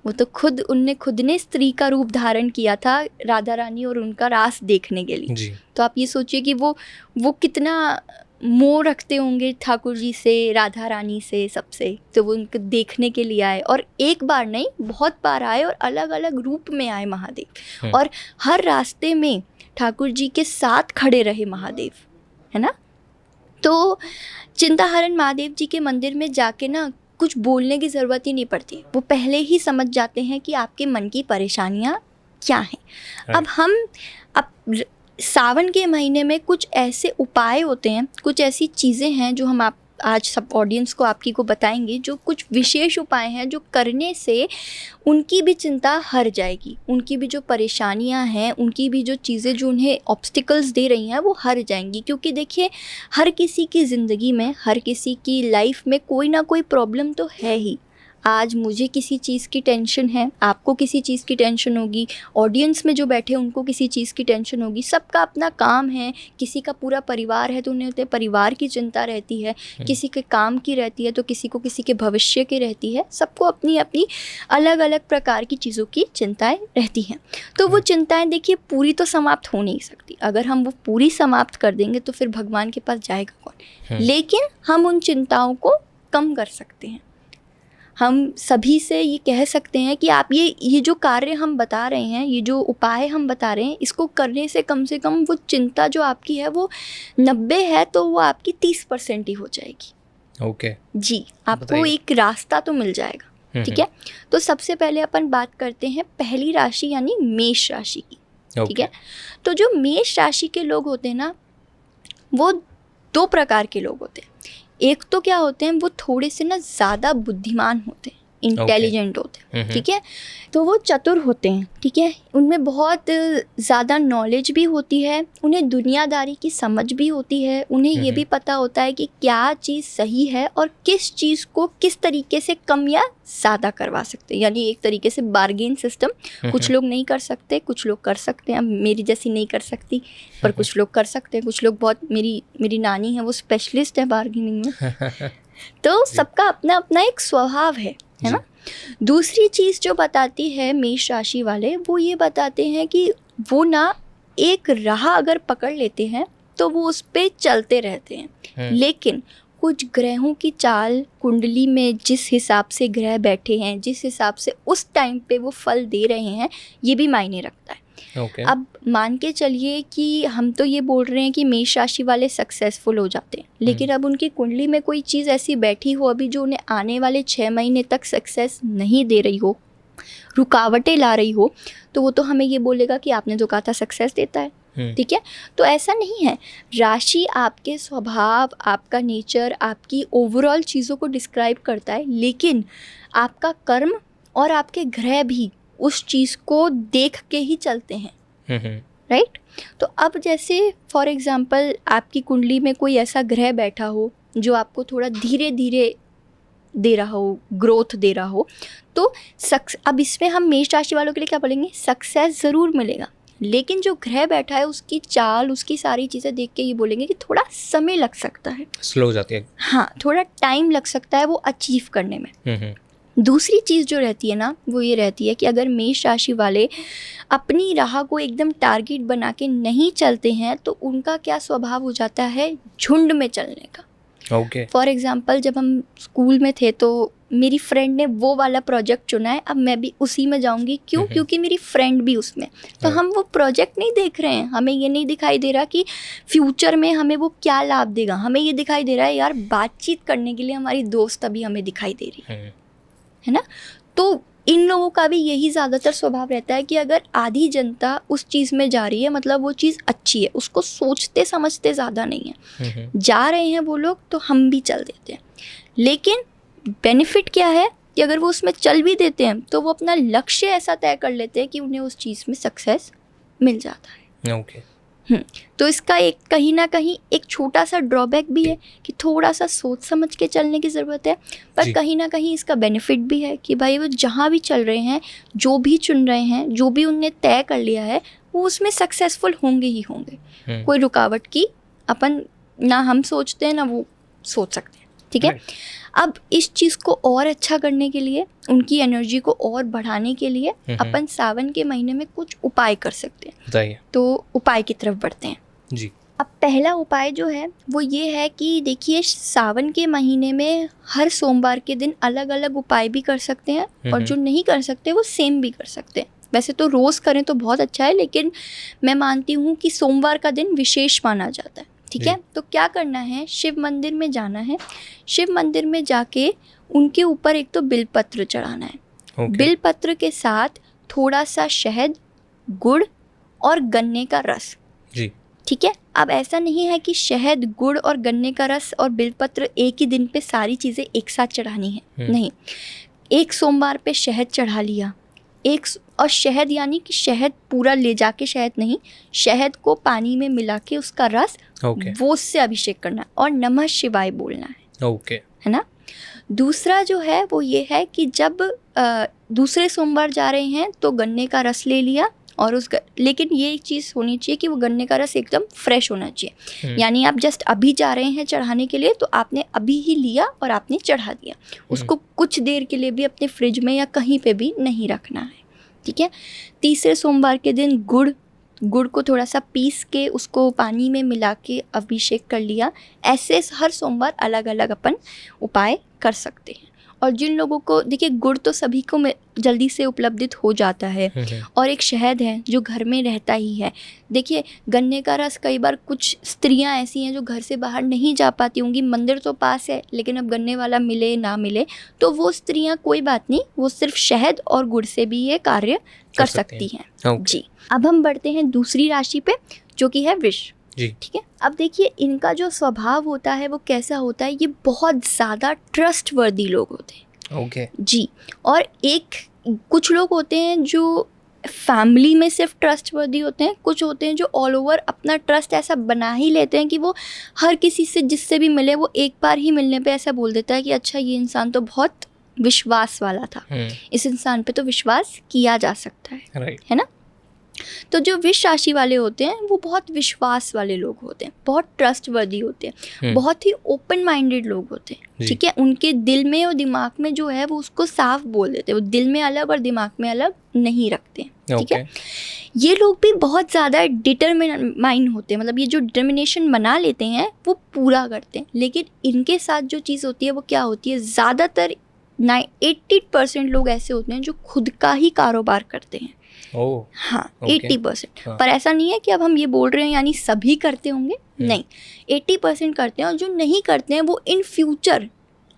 वो तो खुद ने स्त्री का रूप धारण किया था राधा रानी और उनका रास देखने के लिए जी। तो आप ये सोचिए कि वो कितना मोह रखते होंगे ठाकुर जी से, राधा रानी से, सबसे। तो वो उनको देखने के लिए आए, और एक बार नहीं बहुत बार आए, और अलग अलग रूप में आए महादेव। और हर रास्ते में ठाकुर जी के साथ खड़े रहे महादेव, है ना। तो चिंताहरण महादेव जी के मंदिर में जाके ना कुछ बोलने की ज़रूरत ही नहीं पड़ती, वो पहले ही समझ जाते हैं कि आपके मन की परेशानियाँ क्या हैं। अब सावन के महीने में कुछ ऐसे उपाय होते हैं, कुछ ऐसी चीज़ें हैं जो हम आप आज सब ऑडियंस को आपकी को बताएंगे, जो कुछ विशेष उपाय हैं जो करने से उनकी भी चिंता हर जाएगी, उनकी भी जो परेशानियां हैं, उनकी भी जो चीज़ें जो उन्हें ऑब्स्टिकल्स दे रही हैं वो हर जाएंगी। क्योंकि देखिए, हर किसी की ज़िंदगी में, हर किसी की लाइफ में कोई ना कोई प्रॉब्लम तो है ही। आज मुझे किसी चीज़ की टेंशन है, आपको किसी चीज़ की टेंशन होगी, ऑडियंस में जो बैठे हैं उनको किसी चीज़ की टेंशन होगी, सबका अपना काम है, किसी का पूरा परिवार है तो उन्हें होते परिवार की चिंता रहती है, किसी के काम की रहती है तो किसी को किसी के भविष्य की रहती है, सबको अपनी अपनी अलग अलग प्रकार की चीज़ों की चिंताएं रहती हैं। तो वो चिंताएं देखिए पूरी तो समाप्त हो नहीं सकती, अगर हम वो पूरी समाप्त कर देंगे तो फिर भगवान के पास जाएगा कौन। लेकिन हम उन चिंताओं को कम कर सकते हैं। हम सभी से ये कह सकते हैं कि आप ये जो कार्य हम बता रहे हैं, ये जो उपाय हम बता रहे हैं, इसको करने से कम वो चिंता जो आपकी है वो 90 है तो वो आपकी 30% ही हो जाएगी। ओके जी, आपको एक रास्ता तो मिल जाएगा। ठीक है, तो सबसे पहले अपन बात करते हैं पहली राशि यानी मेष राशि की। ठीक है, तो जो मेष राशि के लोग होते हैं ना, वो 2 प्रकार के लोग होते हैं। एक तो क्या होते हैं, वो थोड़े से ना ज़्यादा बुद्धिमान होते हैं, इंटेलिजेंट होते हैं। ठीक है, तो वो चतुर होते हैं। ठीक है, उनमें बहुत ज़्यादा नॉलेज भी होती है, उन्हें दुनियादारी की समझ भी होती है, उन्हें ये भी पता होता है कि क्या चीज़ सही है और किस चीज़ को किस तरीके से कम या ज़्यादा करवा सकते हैं। यानी एक तरीके से बार्गेन सिस्टम कुछ लोग नहीं कर सकते, कुछ लोग कर सकते हैं। मेरी जैसी नहीं कर सकती, पर कुछ लोग कर सकते हैं। कुछ लोग बहुत, मेरी नानी है वो स्पेशलिस्ट है बार्गेनिंग में। तो सबका अपना अपना एक स्वभाव है ना। दूसरी चीज़ जो बताती है मेष राशि वाले, वो ये बताते हैं कि वो ना एक राह अगर पकड़ लेते हैं तो वो उस पे चलते रहते हैं। लेकिन कुछ ग्रहों की चाल कुंडली में जिस हिसाब से ग्रह बैठे हैं, जिस हिसाब से उस टाइम पे वो फल दे रहे हैं, ये भी मायने रखता है। अब मान के चलिए कि हम तो ये बोल रहे हैं कि मेष राशि वाले सक्सेसफुल हो जाते हैं, लेकिन अब उनकी कुंडली में कोई चीज़ ऐसी बैठी हो अभी जो उन्हें आने वाले 6 महीने तक सक्सेस नहीं दे रही हो, रुकावटें ला रही हो, तो वो तो हमें ये बोलेगा कि आपने जो कहा था सक्सेस देता है। ठीक है, तो ऐसा नहीं है। राशि आपके स्वभाव, आपका नेचर, आपकी ओवरऑल चीज़ों को डिस्क्राइब करता है, लेकिन आपका कर्म और आपके ग्रह भी उस चीज़ को देख के ही चलते हैं। राइट, तो अब जैसे फॉर एग्जांपल आपकी कुंडली में कोई ऐसा ग्रह बैठा हो जो आपको थोड़ा धीरे धीरे दे रहा हो, ग्रोथ दे रहा हो, तो अब इसमें हम मेष राशि वालों के लिए क्या बोलेंगे, सक्सेस ज़रूर मिलेगा, लेकिन जो ग्रह बैठा है उसकी चाल, उसकी सारी चीज़ें देख के ये बोलेंगे कि थोड़ा समय लग सकता है, स्लो हो जाती है। हाँ, थोड़ा टाइम लग सकता है वो अचीव करने में। दूसरी चीज़ जो रहती है ना, वो ये रहती है कि अगर मेष राशि वाले अपनी राह को एकदम टारगेट बना के नहीं चलते हैं तो उनका क्या स्वभाव हो जाता है, झुंड में चलने का। ओके, फॉर एग्जांपल जब हम स्कूल में थे तो मेरी फ्रेंड ने वो वाला प्रोजेक्ट चुना है, अब मैं भी उसी में जाऊंगी। क्यों? क्योंकि मेरी फ्रेंड भी उसमें। तो हम वो प्रोजेक्ट नहीं देख रहे हैं, हमें ये नहीं दिखाई दे रहा कि फ्यूचर में हमें वो क्या लाभ देगा, हमें ये दिखाई दे रहा है यार बातचीत करने के लिए हमारी दोस्त अभी हमें दिखाई दे रही है ना। तो इन लोगों का भी यही ज़्यादातर स्वभाव रहता है कि अगर आधी जनता उस चीज़ में जा रही है मतलब वो चीज़ अच्छी है, उसको सोचते समझते ज़्यादा नहीं है, जा रहे हैं वो लोग, तो हम भी चल देते हैं। लेकिन बेनिफिट क्या है कि अगर वो उसमें चल भी देते हैं तो वो अपना लक्ष्य ऐसा तय कर लेते हैं कि उन्हें उस चीज़ में सक्सेस मिल जाता है। ओके, तो इसका एक कहीं ना कहीं एक छोटा सा ड्रॉबैक भी है कि थोड़ा सा सोच समझ के चलने की ज़रूरत है, पर कहीं ना कहीं इसका बेनिफिट भी है कि भाई वो जहाँ भी चल रहे हैं, जो भी चुन रहे हैं, जो भी उनने तय कर लिया है, वो उसमें सक्सेसफुल होंगे ही होंगे। कोई रुकावट की अपन ना हम सोचते हैं ना वो सोच सकते हैं। ठीक है, अब इस चीज़ को और अच्छा करने के लिए, उनकी एनर्जी को और बढ़ाने के लिए अपन सावन के महीने में कुछ उपाय कर सकते हैं। बताइए। तो उपाय की तरफ बढ़ते हैं जी। अब पहला उपाय जो है वो ये है कि देखिए, सावन के महीने में हर सोमवार के दिन अलग अलग उपाय भी कर सकते हैं, और जो नहीं कर सकते वो सेम भी कर सकते हैं। वैसे तो रोज़ करें तो बहुत अच्छा है, लेकिन मैं मानती हूँ कि सोमवार का दिन विशेष माना जाता है। ठीक है, तो क्या करना है, शिव मंदिर में जाना है, शिव मंदिर में जाके उनके ऊपर एक तो बिलपत्र चढ़ाना है। बिलपत्र के साथ थोड़ा सा शहद, गुड़ और गन्ने का रस, जी। ठीक है। अब ऐसा नहीं है कि शहद, गुड़ और गन्ने का रस और बिलपत्र एक ही दिन पे सारी चीज़ें एक साथ चढ़ानी है, नहीं। एक सोमवार पे शहद चढ़ा लिया, और शहद यानी कि शहद पूरा ले जाके शहद नहीं, शहद को पानी में मिला के उसका रस वो उससे अभिषेक करना और नमः शिवाय बोलना है ना। दूसरा जो है वो ये है कि जब दूसरे सोमवार जा रहे हैं तो गन्ने का रस ले लिया, और लेकिन ये एक चीज़ होनी चाहिए कि वो गन्ने का रस एकदम फ्रेश होना चाहिए। यानी आप जस्ट अभी जा रहे हैं चढ़ाने के लिए तो आपने अभी ही लिया और आपने चढ़ा दिया, उसको कुछ देर के लिए भी अपने फ्रिज में या कहीं पे भी नहीं रखना है, ठीक है। तीसरे सोमवार के दिन गुड़ को थोड़ा सा पीस के उसको पानी में मिला के अभिषेक कर लिया। ऐसे हर सोमवार अलग अलग अपन उपाय कर सकते हैं। और जिन लोगों को, देखिए गुड़ तो सभी को जल्दी से उपलब्धित हो जाता है, और एक शहद है जो घर में रहता ही है। देखिए गन्ने का रस कई बार कुछ स्त्रियां ऐसी हैं जो घर से बाहर नहीं जा पाती होंगी, मंदिर तो पास है लेकिन अब गन्ने वाला मिले ना मिले, तो वो स्त्रियां कोई बात नहीं, वो सिर्फ शहद और गुड़ से भी ये कार्य कर सकती हैं। जी। अब हम बढ़ते हैं दूसरी राशि पे जो कि है वृष। ठीक है। अब देखिए इनका जो स्वभाव होता है वो कैसा होता है, ये बहुत ज़्यादा ट्रस्टवर्दी लोग होते हैं। जी। और कुछ लोग होते हैं जो फैमिली में सिर्फ ट्रस्टवर्दी होते हैं, कुछ होते हैं जो ऑल ओवर अपना ट्रस्ट ऐसा बना ही लेते हैं कि वो हर किसी से जिससे भी मिले वो एक बार ही मिलने पे ऐसा बोल देता है कि अच्छा ये इंसान तो बहुत विश्वास वाला था, इस इंसान पे तो विश्वास किया जा सकता है ना। तो जो वृष राशि वाले होते हैं वो बहुत विश्वास वाले लोग होते हैं, बहुत ट्रस्टवर्दी होते हैं, बहुत ही ओपन माइंडेड लोग होते हैं, ठीक है। उनके दिल में और दिमाग में जो है वो उसको साफ बोल देते हैं, वो दिल में अलग और दिमाग में अलग नहीं रखते हैं, ठीक है। ये लोग भी बहुत ज़्यादा डिटरमाइन होते हैं, मतलब ये जो डिटर्मिनेशन बना लेते हैं वो पूरा करते हैं। लेकिन इनके साथ जो चीज़ होती है वो क्या होती है, ज़्यादातर 80% लोग ऐसे होते हैं जो खुद का ही कारोबार करते हैं। हाँ, 80%। पर ऐसा नहीं है कि अब हम ये बोल रहे हैं यानी सभी करते होंगे, नहीं, 80% करते हैं। और जो नहीं करते हैं वो इन फ्यूचर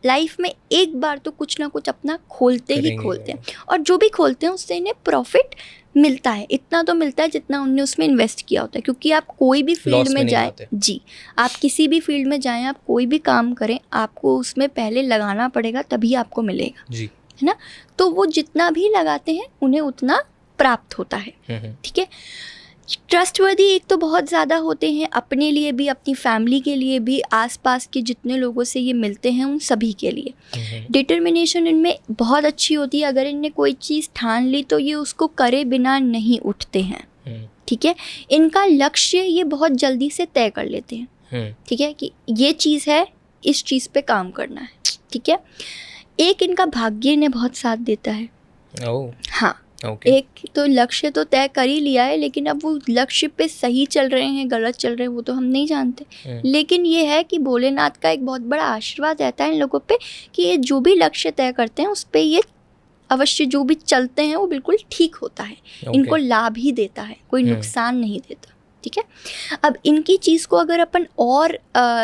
लाइफ में एक बार तो कुछ ना कुछ अपना खोलते ही खोलते हैं, और जो भी खोलते हैं उससे इन्हें प्रॉफिट मिलता है, इतना तो मिलता है जितना उन्होंने उसमें इन्वेस्ट किया होता है। क्योंकि आप कोई भी फील्ड में जाएं, जी, आप किसी भी फील्ड में जाएं, आप कोई भी काम करें, आपको उसमें पहले लगाना पड़ेगा तभी आपको मिलेगा, जी, है ना। तो वो जितना भी लगाते हैं उन्हें उतना प्राप्त होता है, ठीक है। ट्रस्टवर्दी एक तो बहुत ज़्यादा होते हैं, अपने लिए भी, अपनी फैमिली के लिए भी, आसपास के जितने लोगों से ये मिलते हैं उन सभी के लिए। डिटर्मिनेशन इनमें बहुत अच्छी होती है, अगर इनने कोई चीज़ ठान ली तो ये उसको करे बिना नहीं उठते हैं, ठीक है। इनका लक्ष्य ये बहुत जल्दी से तय कर लेते हैं, ठीक है, कि ये चीज़ है, इस चीज़ पे काम करना है, ठीक है। एक इनका भाग्य इन्हें बहुत साथ देता है। हाँ, एक तो लक्ष्य तो तय कर ही लिया है, लेकिन अब वो लक्ष्य पे सही चल रहे हैं गलत चल रहे हैं वो तो हम नहीं जानते। लेकिन ये है कि भोलेनाथ का एक बहुत बड़ा आशीर्वाद रहता है इन लोगों पे कि ये जो भी लक्ष्य तय करते हैं उस पे ये अवश्य जो भी चलते हैं वो बिल्कुल ठीक होता है, इनको लाभ ही देता है, कोई नुकसान नहीं देता, ठीक है। अब इनकी चीज़ को अगर अपन और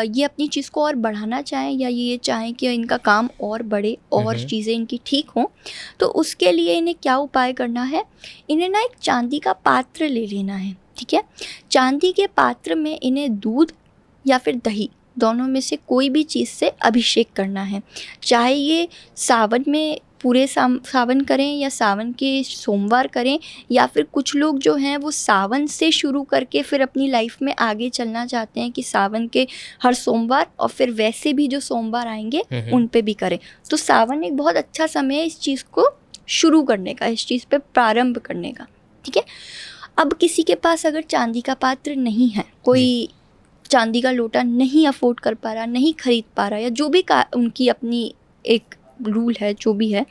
ये अपनी चीज़ को और बढ़ाना चाहें या ये चाहें कि इनका काम और बढ़े और चीज़ें इनकी ठीक हों, तो उसके लिए इन्हें क्या उपाय करना है, इन्हें ना एक चांदी का पात्र ले लेना है, ठीक है। चांदी के पात्र में इन्हें दूध या फिर दही, दोनों में से कोई भी चीज़ से अभिषेक करना है। चाहे ये सावन में पूरे सावन करें या सावन के सोमवार करें, या फिर कुछ लोग जो हैं वो सावन से शुरू करके फिर अपनी लाइफ में आगे चलना चाहते हैं कि सावन के हर सोमवार और फिर वैसे भी जो सोमवार आएंगे उन पे भी करें। तो सावन एक बहुत अच्छा समय है इस चीज़ को शुरू करने का, इस चीज़ पे प्रारंभ करने का, ठीक है। अब किसी के पास अगर चांदी का पात्र नहीं है, कोई चांदी का लोटा नहीं अफोर्ड कर पा रहा, नहीं खरीद पा रहा, या जो भी उनकी अपनी एक रूल है जो भी है,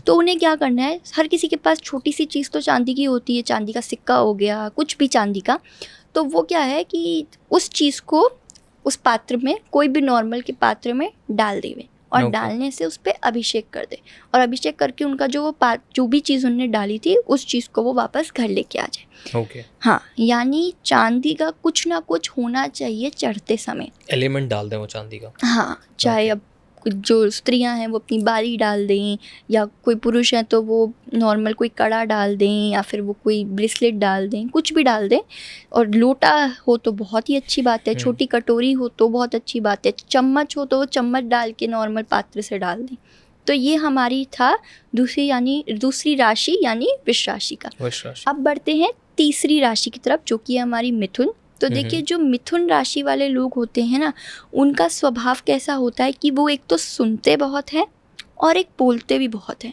तो उन्हें क्या करना है, हर किसी के पास छोटी सी चीज़ तो चांदी की होती है, चांदी का सिक्का हो गया, कुछ भी चांदी का, तो वो क्या है कि उस चीज़ को उस पात्र में, कोई भी नॉर्मल के पात्र में डाल देवे और डालने से उस पर अभिषेक कर दे, और अभिषेक करके उनका जो भी चीज़ उन्होंने डाली थी उस चीज़ को वो वापस घर लेके आ जाए। हाँ, यानी चांदी का कुछ ना कुछ होना चाहिए चढ़ते समय, एलिमेंट डाल दें वो चांदी का। हाँ, चाहे अब जो स्त्रियां हैं वो अपनी बाली डाल दें, या कोई पुरुष हैं तो वो नॉर्मल कोई कड़ा डाल दें, या फिर वो कोई ब्रेसलेट डाल दें, कुछ भी डाल दें। और लोटा हो तो बहुत ही अच्छी बात है, छोटी कटोरी हो तो बहुत अच्छी बात है, चम्मच हो तो वो चम्मच डाल के नॉर्मल पात्र से डाल दें। तो ये हमारी था दूसरी राशि यानी वृष राशि का। अब बढ़ते हैं तीसरी राशि की तरफ, जो कि है हमारी मिथुन। तो देखिए, जो मिथुन राशि वाले लोग होते हैं ना, उनका स्वभाव कैसा होता है कि वो एक तो सुनते बहुत हैं और एक बोलते भी बहुत हैं।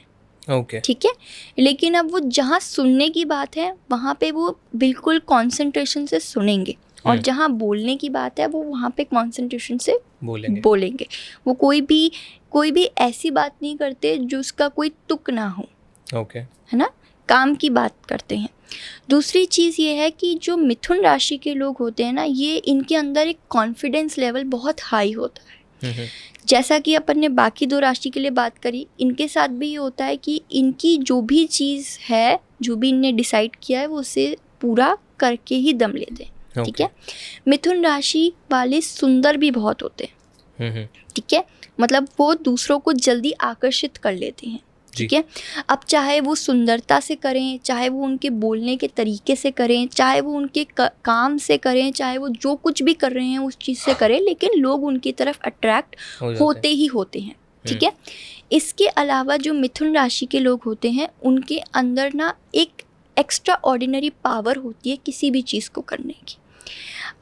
ओके। ठीक है, लेकिन अब वो जहाँ सुनने की बात है वहाँ पे वो बिल्कुल कंसंट्रेशन से सुनेंगे, और जहाँ बोलने की बात है वो वहाँ पे कंसंट्रेशन से बोलेंगे। वो कोई भी ऐसी बात नहीं करते जो उसका कोई तुक ना हो। ओके। है ना, काम की बात करते हैं। दूसरी चीज़ ये है कि जो मिथुन राशि के लोग होते हैं ना, ये इनके अंदर एक कॉन्फिडेंस लेवल बहुत हाई होता है। जैसा कि अपन ने बाकी 2 राशि के लिए बात करी, इनके साथ भी ये होता है कि इनकी जो भी चीज़ है, जो भी इनने डिसाइड किया है, वो उसे पूरा करके ही दम ले दें। ठीक है। मिथुन राशि वाले सुंदर भी बहुत होते हैं। ठीक है, मतलब वो दूसरों को जल्दी आकर्षित कर लेते हैं। ठीक है, अब चाहे वो सुंदरता से करें, चाहे वो उनके बोलने के तरीके से करें, चाहे वो उनके काम से करें, चाहे वो जो कुछ भी कर रहे हैं उस चीज़ से करें, लेकिन लोग उनकी तरफ अट्रैक्ट होते ही होते हैं। ठीक है, इसके अलावा जो मिथुन राशि के लोग होते हैं, उनके अंदर ना एक एक्स्ट्रा ऑर्डिनरी पावर होती है किसी भी चीज़ को करने की।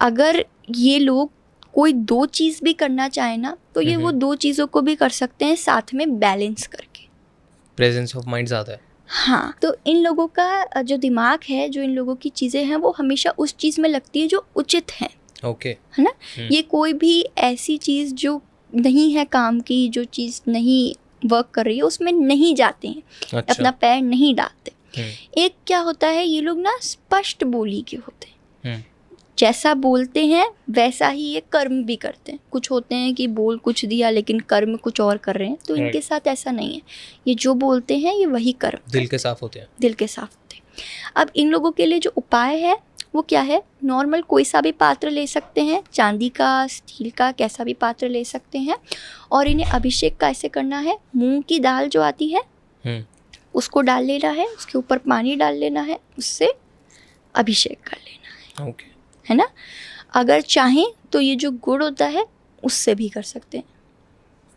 अगर ये लोग कोई 2 चीज़ भी करना चाहे ना, तो ये वो 2 चीज़ों को भी कर सकते हैं साथ में बैलेंस करके। प्रेजेंस ऑफ माइंड ज़्यादा है। हाँ, तो इन लोगों का जो दिमाग है, जो इन लोगों की चीज़ें हैं, वो हमेशा उस चीज़ में लगती है जो उचित है। ओके। है ना, ये कोई भी ऐसी चीज़ जो नहीं है काम की, जो चीज़ नहीं वर्क कर रही है, उसमें नहीं जाते हैं। अच्छा। अपना पैर नहीं डालते। एक क्या होता है, ये लोग ना स्पष्ट बोली के होते हैं। जैसा बोलते हैं वैसा ही ये कर्म भी करते हैं। कुछ होते हैं कि बोल कुछ दिया लेकिन कर्म कुछ और कर रहे हैं, तो इनके साथ ऐसा नहीं है। ये जो बोलते हैं ये वही कर्म, दिल के साफ होते हैं। दिल के साफ होते हैं। अब इन लोगों के लिए जो उपाय है वो क्या है, नॉर्मल कोई सा भी पात्र ले सकते हैं, चांदी का, स्टील का, कैसा भी पात्र ले सकते हैं। और इन्हें अभिषेक कैसे करना है, मूंग की दाल जो आती है उसको डाल लेना है, उसके ऊपर पानी डाल लेना है, उससे अभिषेक कर लेना है। ओके। है ना, अगर चाहें तो ये जो गुड़ होता है उससे भी कर सकते हैं।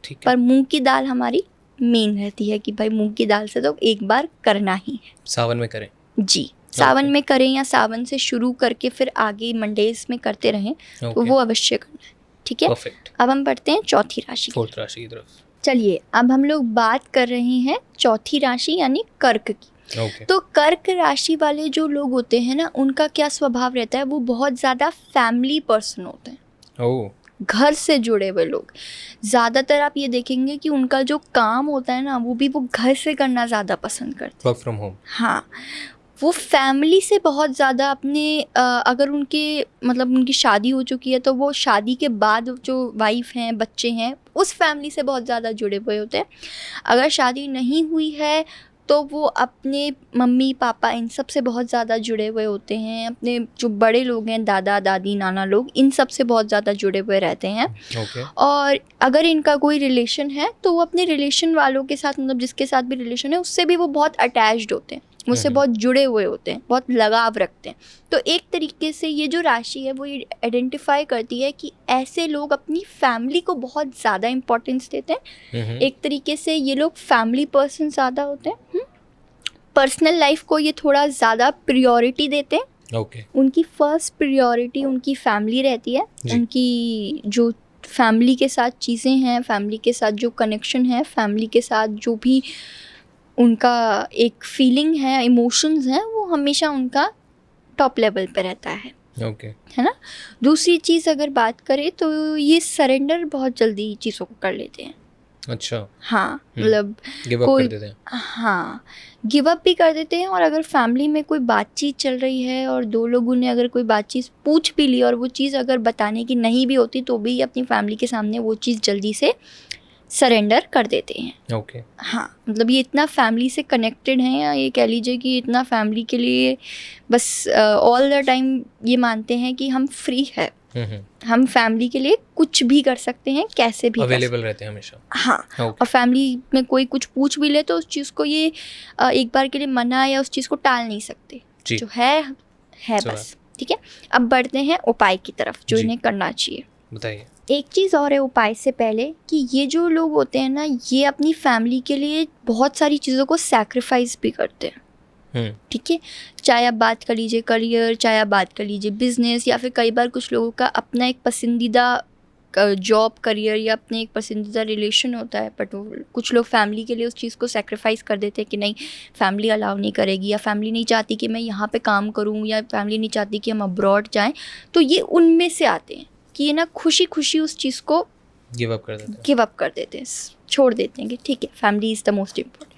ठीक है। पर मूंग की दाल हमारी मेन रहती है कि भाई मूंग की दाल से तो एक बार करना ही है। सावन में करें जी, सावन में करें, या सावन से शुरू करके फिर आगे मंडेज में करते रहें, तो वो अवश्य करना है। ठीक है, परफेक्ट। अब हम बढ़ते हैं चौथी राशि, 4th राशि की तरफ। चलिए, अब हम लोग बात कर रहे हैं चौथी राशि यानी कर्क की। तो कर्क राशि वाले जो लोग होते हैं ना, उनका क्या स्वभाव रहता है, वो बहुत ज़्यादा फैमिली पर्सन होते हैं। घर से जुड़े हुए लोग ज़्यादातर आप ये देखेंगे कि उनका जो काम होता है ना, वो भी वो घर से करना ज़्यादा पसंद करते हैं, वर्क फ्रॉम होम। हाँ, वो फैमिली से बहुत ज़्यादा अपने अगर उनके मतलब उनकी शादी हो चुकी है तो वो शादी के बाद जो वाइफ हैं, बच्चे हैं, उस फैमिली से बहुत ज़्यादा जुड़े हुए होते हैं। अगर शादी नहीं हुई है तो वो अपने मम्मी पापा इन सब से बहुत ज़्यादा जुड़े हुए होते हैं। अपने जो बड़े लोग हैं, दादा दादी नाना लोग, इन सब से बहुत ज़्यादा जुड़े हुए रहते हैं। और अगर इनका कोई रिलेशन है तो वो अपने रिलेशन वालों के साथ, मतलब जिसके साथ भी रिलेशन है उससे भी वो बहुत अटैच्ड होते हैं, उससे बहुत जुड़े हुए होते हैं, बहुत लगाव रखते हैं। तो एक तरीके से ये जो राशि है वो ये आइडेंटिफाई करती है कि ऐसे लोग अपनी फैमिली को बहुत ज़्यादा इम्पोर्टेंस देते हैं। एक तरीके से ये लोग फैमिली पर्सन ज़्यादा होते हैं। पर्सनल लाइफ को ये थोड़ा ज़्यादा प्रायोरिटी देते हैं। उनकी फर्स्ट प्रायोरिटी उनकी फैमिली रहती है। उनकी जो फैमिली के साथ चीज़ें हैं, फैमिली के साथ जो कनेक्शन है, फैमिली के साथ जो भी उनका एक फीलिंग है, इमोशंस हैं, वो हमेशा उनका टॉप लेवल पे रहता है। है ना। दूसरी चीज़ अगर बात करें तो ये सरेंडर बहुत जल्दी चीज़ों को कर लेते हैं। अच्छा। हाँ, मतलब गिव अप कर देते हैं। हाँ, गिव अप भी कर देते हैं। और अगर फैमिली में कोई बातचीत चल रही है और 2 लोगों ने अगर कोई बातचीत पूछ भी ली और वो चीज़ अगर बताने की नहीं भी होती तो भी अपनी फैमिली के सामने वो चीज़ जल्दी से सरेंडर कर देते हैं। हाँ, मतलब ये इतना फैमिली से कनेक्टेड हैं, या ये कह लीजिए कि इतना फैमिली के लिए बस ऑल द टाइम ये मानते हैं कि हम फ्री है, हम फैमिली के लिए कुछ भी कर सकते हैं, कैसे भी कर अवेलेबल रहते हैं हमेशा। हाँ। Okay. और फैमिली में कोई कुछ पूछ भी ले तो उस चीज़ को ये एक बार के लिए मना या उस चीज़ को टाल नहीं सकते। जी। जो है बस। ठीक है, अब बढ़ते हैं उपाय की तरफ जो जी। इन्हें करना चाहिए। बताइए। एक चीज़ और है उपाय से पहले कि ये जो लोग होते हैं ना, ये अपनी फैमिली के लिए बहुत सारी चीज़ों को सैक्रिफाइस भी करते हैं। ठीक है, चाहे आप बात कर लीजिए करियर, चाहे आप बात कर लीजिए बिजनेस, या फिर कई बार कुछ लोगों का अपना एक पसंदीदा जॉब, करियर या अपने एक पसंदीदा रिलेशन होता है, बट कुछ लोग फैमिली के लिए उस चीज़ को सेक्रीफाइस कर देते हैं कि नहीं, फैमिली अलाउ नहीं करेगी, या फैमिली नहीं चाहती कि मैं यहाँ पे काम करूँ, या फैमिली नहीं चाहती कि हम अब्रॉड जाएं। तो ये उनमें से आते हैं कि ये ना खुशी खुशी उस चीज़ को गिव अप कर देते हैं, छोड़ देते हैं कि ठीक है, family is the most important.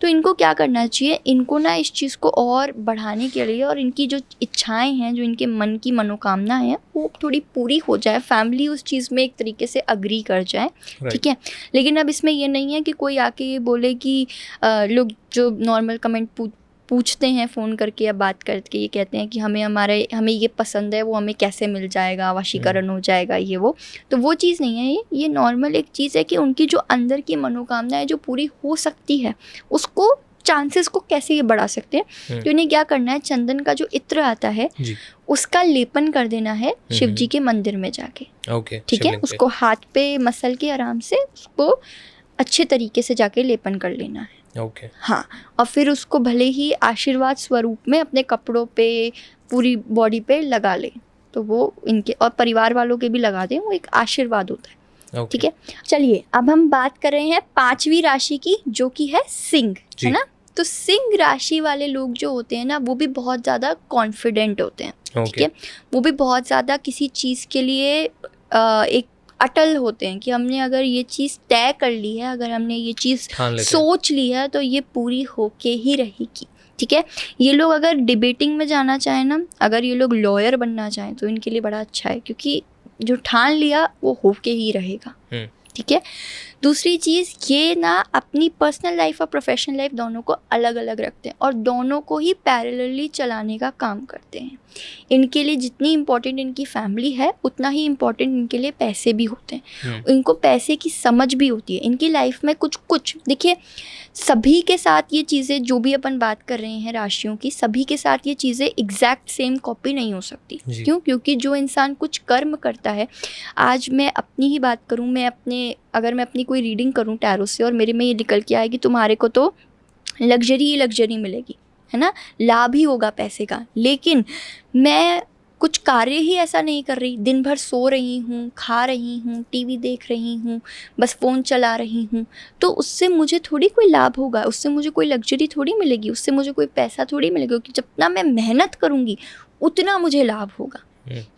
तो इनको क्या करना चाहिए, इनको ना इस चीज़ को और बढ़ाने के लिए, और इनकी जो इच्छाएं हैं, जो इनके मन की मनोकामना है, वो थोड़ी पूरी हो जाए, फैमिली उस चीज़ में एक तरीके से अग्री कर जाए। ठीक है, लेकिन अब इसमें ये नहीं है कि कोई आके ये बोले कि लोग जो नॉर्मल कमेंट पूछते हैं फ़ोन करके या बात करके, ये कहते हैं कि हमें ये पसंद है, वो हमें कैसे मिल जाएगा, वशीकरण हो जाएगा, ये वो। तो वो चीज़ नहीं है, ये नॉर्मल एक चीज़ है कि उनकी जो अंदर की मनोकामना है जो पूरी हो सकती है, उसको चांसेस को कैसे ये बढ़ा सकते हैं। तो इन्हें क्या करना है, चंदन का जो इत्र आता है उसका लेपन कर देना है शिव जी के मंदिर में जाके। ठीक है, उसको हाथ पे मसल के आराम से उसको अच्छे तरीके से जाके लेपन कर लेना है। हाँ, और फिर उसको भले ही आशीर्वाद स्वरूप में अपने कपड़ों पे, पूरी बॉडी पे लगा ले, तो वो इनके और परिवार वालों के भी लगा दें, वो एक आशीर्वाद होता है। ठीक है, चलिए अब हम बात कर रहे हैं 5वीं राशि की, जो कि है सिंह, है ना। तो सिंह राशि वाले लोग जो होते हैं ना, वो भी बहुत ज़्यादा कॉन्फिडेंट होते हैं। ठीक है, वो भी बहुत ज़्यादा किसी चीज़ के लिए एक अटल होते हैं कि हमने अगर ये चीज़ तय कर ली है, अगर हमने ये चीज़ सोच ली है, तो ये पूरी होके ही रहेगी। ठीक है, ये लोग अगर डिबेटिंग में जाना चाहें ना, अगर ये लोग लॉयर बनना चाहें, तो इनके लिए बड़ा अच्छा है, क्योंकि जो ठान लिया वो होके ही रहेगा। ठीक है, दूसरी चीज़, ये ना अपनी पर्सनल लाइफ और प्रोफेशनल लाइफ दोनों को अलग अलग रखते हैं और दोनों को ही पैरेलली चलाने का काम करते हैं। इनके लिए जितनी इम्पोर्टेंट इनकी फैमिली है, उतना ही इम्पोर्टेंट इनके लिए पैसे भी होते हैं। इनको पैसे की समझ भी होती है। इनकी लाइफ में कुछ देखिए, सभी के साथ ये चीज़ें जो भी अपन बात कर रहे हैं राशियों की, सभी के साथ ये चीज़ें एग्जैक्ट सेम कॉपी नहीं हो सकती। क्यों? क्योंकि जो इंसान कुछ कर्म करता है, आज मैं अपनी ही बात करूँ, अगर मैं अपनी कोई रीडिंग करूँ टैरो से और मेरे में ये निकल के आए कि तुम्हारे को तो लग्जरी मिलेगी, है ना, लाभ ही होगा पैसे का, लेकिन मैं कुछ कार्य ही ऐसा नहीं कर रही, दिन भर सो रही हूँ, खा रही हूँ, टीवी देख रही हूँ, बस फ़ोन चला रही हूँ, तो उससे मुझे थोड़ी कोई लाभ होगा, उससे मुझे कोई लग्जरी थोड़ी मिलेगी, उससे मुझे कोई पैसा थोड़ी मिलेगा, क्योंकि जितना मैं मेहनत करूँगी उतना मुझे लाभ होगा,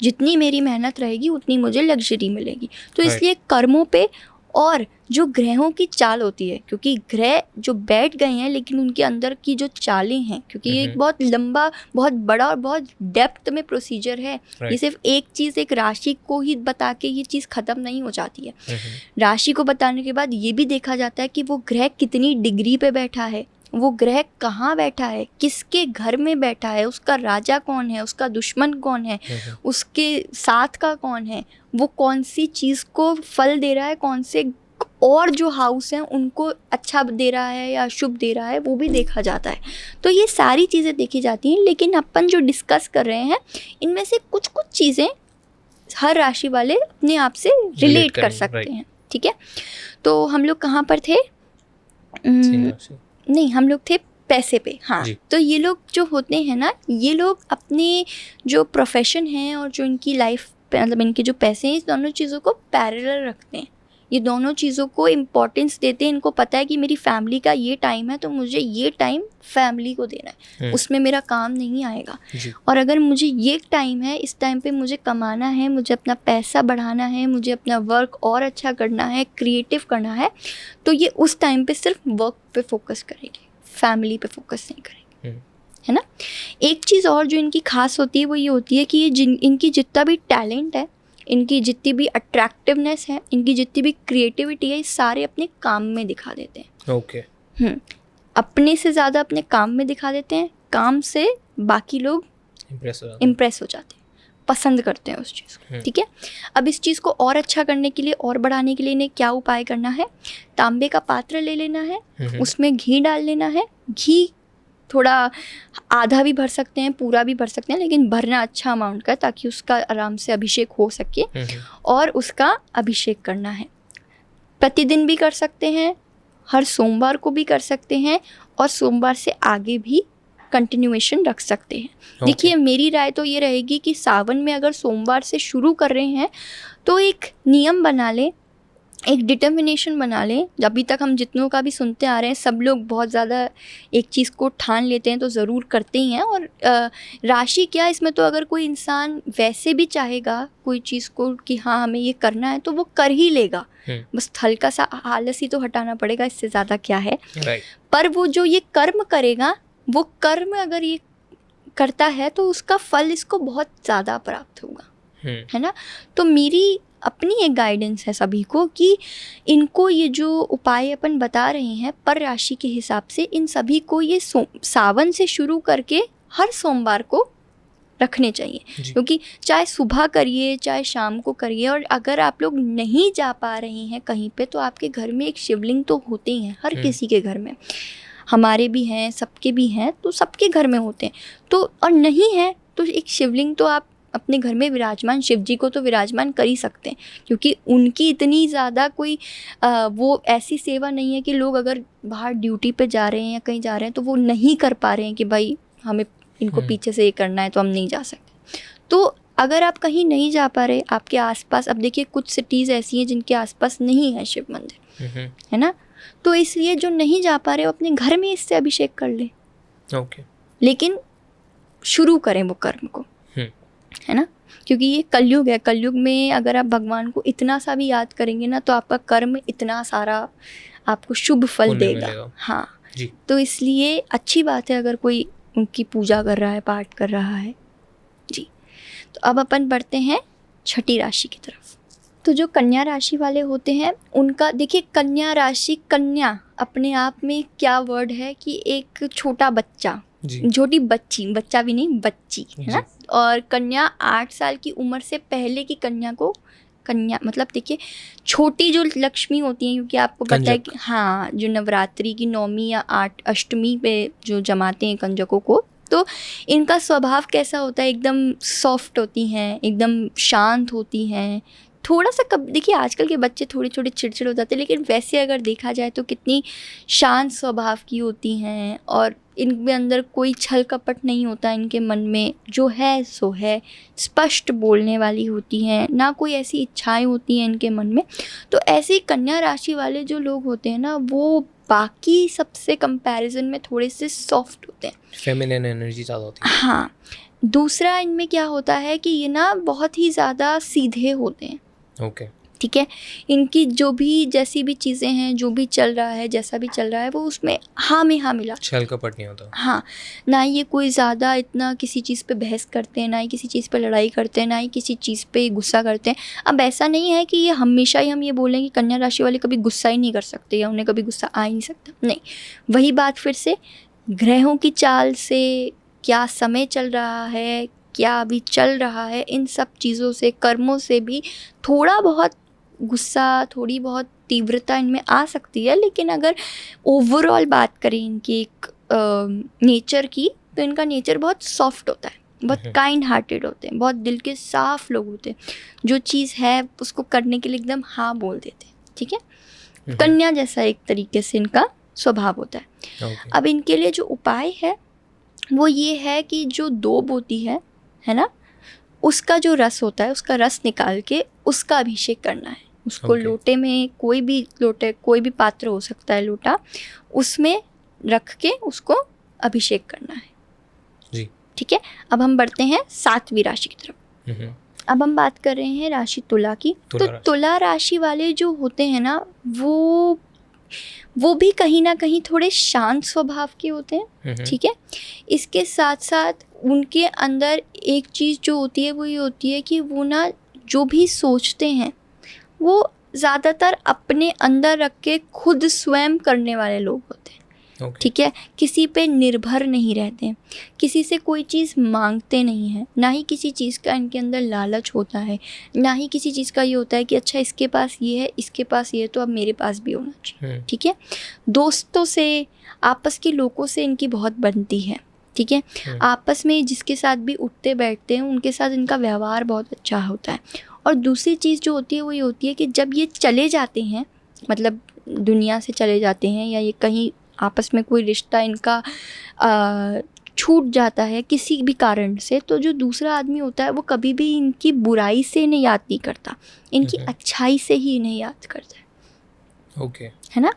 जितनी मेरी मेहनत रहेगी उतनी मुझे लग्जरी मिलेगी। तो इसलिए कर्मों पे और जो ग्रहों की चाल होती है, क्योंकि ग्रह जो बैठ गए हैं लेकिन उनके अंदर की जो चालें हैं, क्योंकि ये एक बहुत लंबा, बहुत बड़ा और बहुत डेप्थ में प्रोसीजर है। ये सिर्फ एक चीज़, एक राशि को ही बता के ये चीज़ ख़त्म नहीं हो जाती है। राशि को बताने के बाद ये भी देखा जाता है कि वो ग्रह कितनी डिग्री पे बैठा है, वो ग्रह कहाँ बैठा है, किसके घर में बैठा है, उसका राजा कौन है, उसका दुश्मन कौन है, उसके साथ का कौन है, वो कौन सी चीज़ को फल दे रहा है, कौन से और जो हाउस हैं उनको अच्छा दे रहा है या शुभ दे रहा है, वो भी देखा जाता है। तो ये सारी चीज़ें देखी जाती हैं, लेकिन अपन जो डिस्कस कर रहे हैं इनमें से कुछ चीज़ें हर राशि वाले अपने आप से रिलेट कर सकते हैं। ठीक है, तो हम लोग कहाँ पर थे? नहीं, हम लोग थे पैसे पे। हाँ, तो ये लोग जो होते हैं ना, ये लोग अपने जो प्रोफेशन है और जो इनकी लाइफ, मतलब इनके जो पैसे हैं, इस दोनों चीज़ों को पैरेलल रखते हैं। ये दोनों चीज़ों को इम्पोर्टेंस देते हैं। इनको पता है कि मेरी फैमिली का ये टाइम है, तो मुझे ये टाइम फैमिली को देना है, उसमें मेरा काम नहीं आएगा। और अगर मुझे ये टाइम है, इस टाइम पे मुझे कमाना है, मुझे अपना पैसा बढ़ाना है, मुझे अपना वर्क और अच्छा करना है, क्रिएटिव करना है, तो ये उस टाइम पे सिर्फ वर्क पे फोकस करेंगे, फैमिली पे फोकस नहीं करेंगे, है ना। एक चीज़ और जो इनकी खास होती है वो ये होती है कि ये इनकी जितना भी टैलेंट है, इनकी जितनी भी अट्रैक्टिवनेस है, इनकी जितनी भी क्रिएटिविटी है, ये सारे अपने काम में दिखा देते हैं। अपने से ज़्यादा अपने काम में दिखा देते हैं, काम से बाकी लोग इम्प्रेस हो जाते हैं, पसंद करते हैं उस चीज़ को, ठीक है। अब इस चीज़ को और अच्छा करने के लिए और बढ़ाने के लिए इन्हें क्या उपाय करना है, तांबे का पात्र ले लेना है, उसमें घी डाल लेना है। घी थोड़ा आधा भी भर सकते हैं, पूरा भी भर सकते हैं, लेकिन भरना अच्छा अमाउंट का, ताकि उसका आराम से अभिषेक हो सके। और उसका अभिषेक करना है, प्रतिदिन भी कर सकते हैं, हर सोमवार को भी कर सकते हैं, और सोमवार से आगे भी कंटिन्यूएशन रख सकते हैं। देखिए मेरी राय तो ये रहेगी कि सावन में अगर सोमवार से शुरू कर रहे हैं तो एक नियम बना लें, एक डिटर्मिनेशन बना लें। अभी तक हम जितनों का भी सुनते आ रहे हैं, सब लोग बहुत ज़्यादा एक चीज़ को ठान लेते हैं तो ज़रूर करते ही हैं। और राशि क्या, इसमें तो अगर कोई इंसान वैसे भी चाहेगा कोई चीज़ को कि हाँ हमें ये करना है तो वो कर ही लेगा, बस हल्का सा आलस ही तो हटाना पड़ेगा, इससे ज़्यादा क्या है। पर वो जो ये कर्म करेगा, वो कर्म अगर ये करता है तो उसका फल इसको बहुत ज़्यादा प्राप्त होगा, है ना। तो मेरी अपनी एक गाइडेंस है सभी को कि इनको ये जो उपाय अपन बता रहे हैं पर राशि के हिसाब से, इन सभी को ये सावन से शुरू करके हर सोमवार को रखने चाहिए, क्योंकि चाहे सुबह करिए चाहे शाम को करिए। और अगर आप लोग नहीं जा पा रहे हैं कहीं पे, तो आपके घर में एक शिवलिंग तो होते ही हैं, हर किसी के घर में, हमारे भी हैं, सबके भी हैं, तो सबके घर में होते हैं। तो और नहीं है तो एक शिवलिंग तो आप अपने घर में विराजमान, शिव जी को तो विराजमान कर ही सकते हैं, क्योंकि उनकी इतनी ज़्यादा कोई वो ऐसी सेवा नहीं है कि लोग अगर बाहर ड्यूटी पे जा रहे हैं या कहीं जा रहे हैं तो वो नहीं कर पा रहे हैं कि भाई हमें इनको पीछे से ये करना है तो हम नहीं जा सकते। तो अगर आप कहीं नहीं जा पा रहे, आपके आसपास, अब देखिए कुछ सिटीज़ ऐसी हैं जिनके आसपास नहीं है शिव मंदिर, है ना, तो इसलिए जो नहीं जा पा रहे वो अपने घर में इससे अभिषेक कर ले, लेकिन शुरू करें वो कर्म को, है ना, क्योंकि ये कलयुग है। कलयुग में अगर आप भगवान को इतना सा भी याद करेंगे ना, तो आपका कर्म इतना सारा आपको शुभ फल देगा। हाँ जी। तो इसलिए अच्छी बात है अगर कोई उनकी पूजा कर रहा है, पाठ कर रहा है जी। तो अब अपन बढ़ते हैं छठी राशि की तरफ। तो जो कन्या राशि वाले होते हैं उनका, देखिए कन्या राशि, कन्या अपने आप में क्या वर्ड है कि एक छोटा बच्चा, छोटी बच्ची, बच्चा भी नहीं बच्ची, है ना। और कन्या 8 साल की उम्र से पहले की कन्या को कन्या मतलब, देखिए छोटी जो लक्ष्मी होती हैं, क्योंकि आपको पता है कि हाँ जो नवरात्रि की 9वीं या 8 पे जो जमाते हैं कंजकों को, तो इनका स्वभाव कैसा होता है, एकदम सॉफ्ट होती हैं, एकदम शांत होती हैं। थोड़ा सा कब देखिए आजकल के बच्चे थोड़े छोटे चिड़चिड़ हो जाते हैं, लेकिन वैसे अगर देखा जाए तो कितनी शांत स्वभाव की होती हैं, और इनके अंदर कोई छल कपट नहीं होता इनके मन में, जो है सो है, स्पष्ट बोलने वाली होती हैं, ना कोई ऐसी इच्छाएं होती हैं इनके मन में। तो ऐसे कन्या राशि वाले जो लोग होते हैं ना, वो बाकी सबसे कंपैरिजन में थोड़े से सॉफ्ट होते हैं, फेमिनिन एनर्जी ज़्यादा होती है। हाँ, दूसरा इनमें क्या होता है कि ये ना बहुत ही ज़्यादा सीधे होते हैं, ठीक है। इनकी जो भी जैसी भी चीज़ें हैं, जो भी चल रहा है, जैसा भी चल रहा है, वो उसमें हाँ में हाँ मिला, छल कपट नहीं होता। हाँ, ना ये कोई ज़्यादा इतना किसी चीज़ पे बहस करते हैं, ना ही किसी चीज़ पे लड़ाई करते हैं, ना ही किसी चीज़ पे गुस्सा करते हैं। अब ऐसा नहीं है कि ये हमेशा ही हम ये बोलें कि कन्या राशि वाले कभी गुस्सा ही नहीं कर सकते या उन्हें कभी गुस्सा आ ही नहीं सकता, नहीं। वही बात फिर से ग्रहों की चाल से, क्या समय चल रहा है, क्या अभी चल रहा है, इन सब चीज़ों से, कर्मों से भी थोड़ा बहुत गुस्सा, थोड़ी बहुत तीव्रता इनमें आ सकती है। लेकिन अगर ओवरऑल बात करें इनकी एक नेचर की, तो इनका नेचर बहुत सॉफ्ट होता है, बहुत काइंड हार्टेड होते हैं, बहुत दिल के साफ लोग होते हैं, जो चीज़ है उसको करने के लिए एकदम हाँ बोल देते हैं, ठीक है। कन्या जैसा एक तरीके से इनका स्वभाव होता है। अब इनके लिए जो उपाय है वो ये है कि जो दूब होती है ना, उसका जो रस होता है, उसका रस निकाल के उसका अभिषेक करना है। उसको लोटे में, कोई भी लोटे, कोई भी पात्र हो सकता है, लोटा, उसमें रख के उसको अभिषेक करना है जी, ठीक है। अब हम बढ़ते हैं 7वीं राशि की तरफ। अब हम बात कर रहे हैं राशि तुला की। तो तुला राशि वाले जो होते हैं ना, वो भी कहीं ना कहीं थोड़े शांत स्वभाव के होते हैं, ठीक है। इसके साथ साथ उनके अंदर एक चीज़ जो होती है वो ये होती है कि वो ना जो भी सोचते हैं वो ज़्यादातर अपने अंदर रख के खुद स्वयं करने वाले लोग होते हैं, Okay. ठीक है, किसी पे निर्भर नहीं रहते हैं, किसी से कोई चीज़ मांगते नहीं हैं, ना ही किसी चीज़ का इनके अंदर लालच होता है, ना ही किसी चीज़ का ये होता है कि अच्छा इसके पास ये है, इसके पास ये है, तो अब मेरे पास भी होना चाहिए। ठीक है, दोस्तों से, आपस के लोगों से इनकी बहुत बनती है। ठीक है, आपस में जिसके साथ भी उठते बैठते हैं उनके साथ इनका व्यवहार बहुत अच्छा होता है। और दूसरी चीज़ जो होती है वो ये होती है कि जब ये चले जाते हैं, मतलब दुनिया से चले जाते हैं, या ये कहीं आपस में कोई रिश्ता इनका छूट जाता है किसी भी कारण से, तो जो दूसरा आदमी होता है वो कभी भी इनकी बुराई से इन्हें याद नहीं करता, इनकी अच्छाई से ही इन्हें याद करता है। ओके। है ना।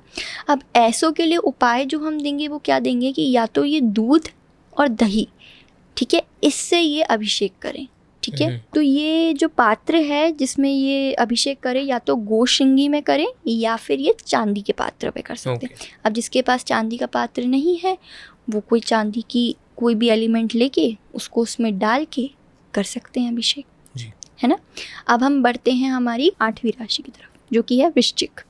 अब ऐसों के लिए उपाय जो हम देंगे वो क्या देंगे कि या तो ये दूध और दही, ठीक है, इससे ये अभिषेक करें। ठीक है, तो ये जो पात्र है जिसमें ये अभिषेक करें, या तो गोशिंगी में करें या फिर ये चांदी के पात्र पे कर सकते हैं। अब जिसके पास चांदी का पात्र नहीं है वो कोई चांदी की कोई भी एलिमेंट लेके उसको उसमें डाल के कर सकते हैं अभिषेक जी। है ना। अब हम बढ़ते हैं हमारी 8वीं राशि की तरफ, जो कि है वृश्चिक।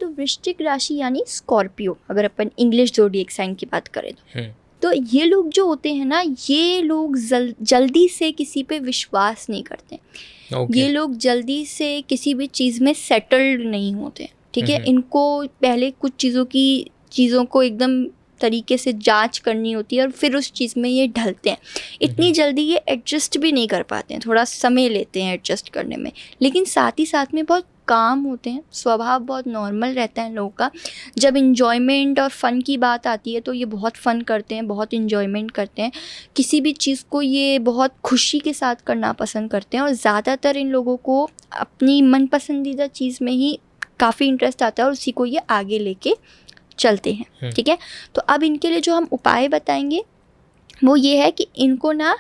तो वृश्चिक राशि यानी स्कॉर्पियो, अगर अपन इंग्लिश ज़ोडिएक साइन की बात करें तो ये लोग जो होते हैं ना, ये लोग जल्दी से किसी पे विश्वास नहीं करते। ये लोग जल्दी से किसी भी चीज़ में सेटल्ड नहीं होते। ठीक है, इनको पहले कुछ चीज़ों को एकदम तरीके से जांच करनी होती है और फिर उस चीज़ में ये ढलते हैं। इतनी जल्दी ये एडजस्ट भी नहीं कर पाते हैं, थोड़ा समय लेते हैं एडजस्ट करने में, लेकिन साथ ही साथ में बहुत काम होते हैं। स्वभाव बहुत नॉर्मल रहता है लोगों का। जब इन्जॉयमेंट और फ़न की बात आती है तो ये बहुत फ़न करते हैं, बहुत इन्जॉयमेंट करते हैं। किसी भी चीज़ को ये बहुत खुशी के साथ करना पसंद करते हैं और ज़्यादातर इन लोगों को अपनी मन पसंदीदा चीज़ में ही काफ़ी इंटरेस्ट आता है और उसी को ये आगे लेके चलते हैं। ठीक है, तो अब इनके लिए जो हम उपाय बताएंगे वो ये है कि इनको ना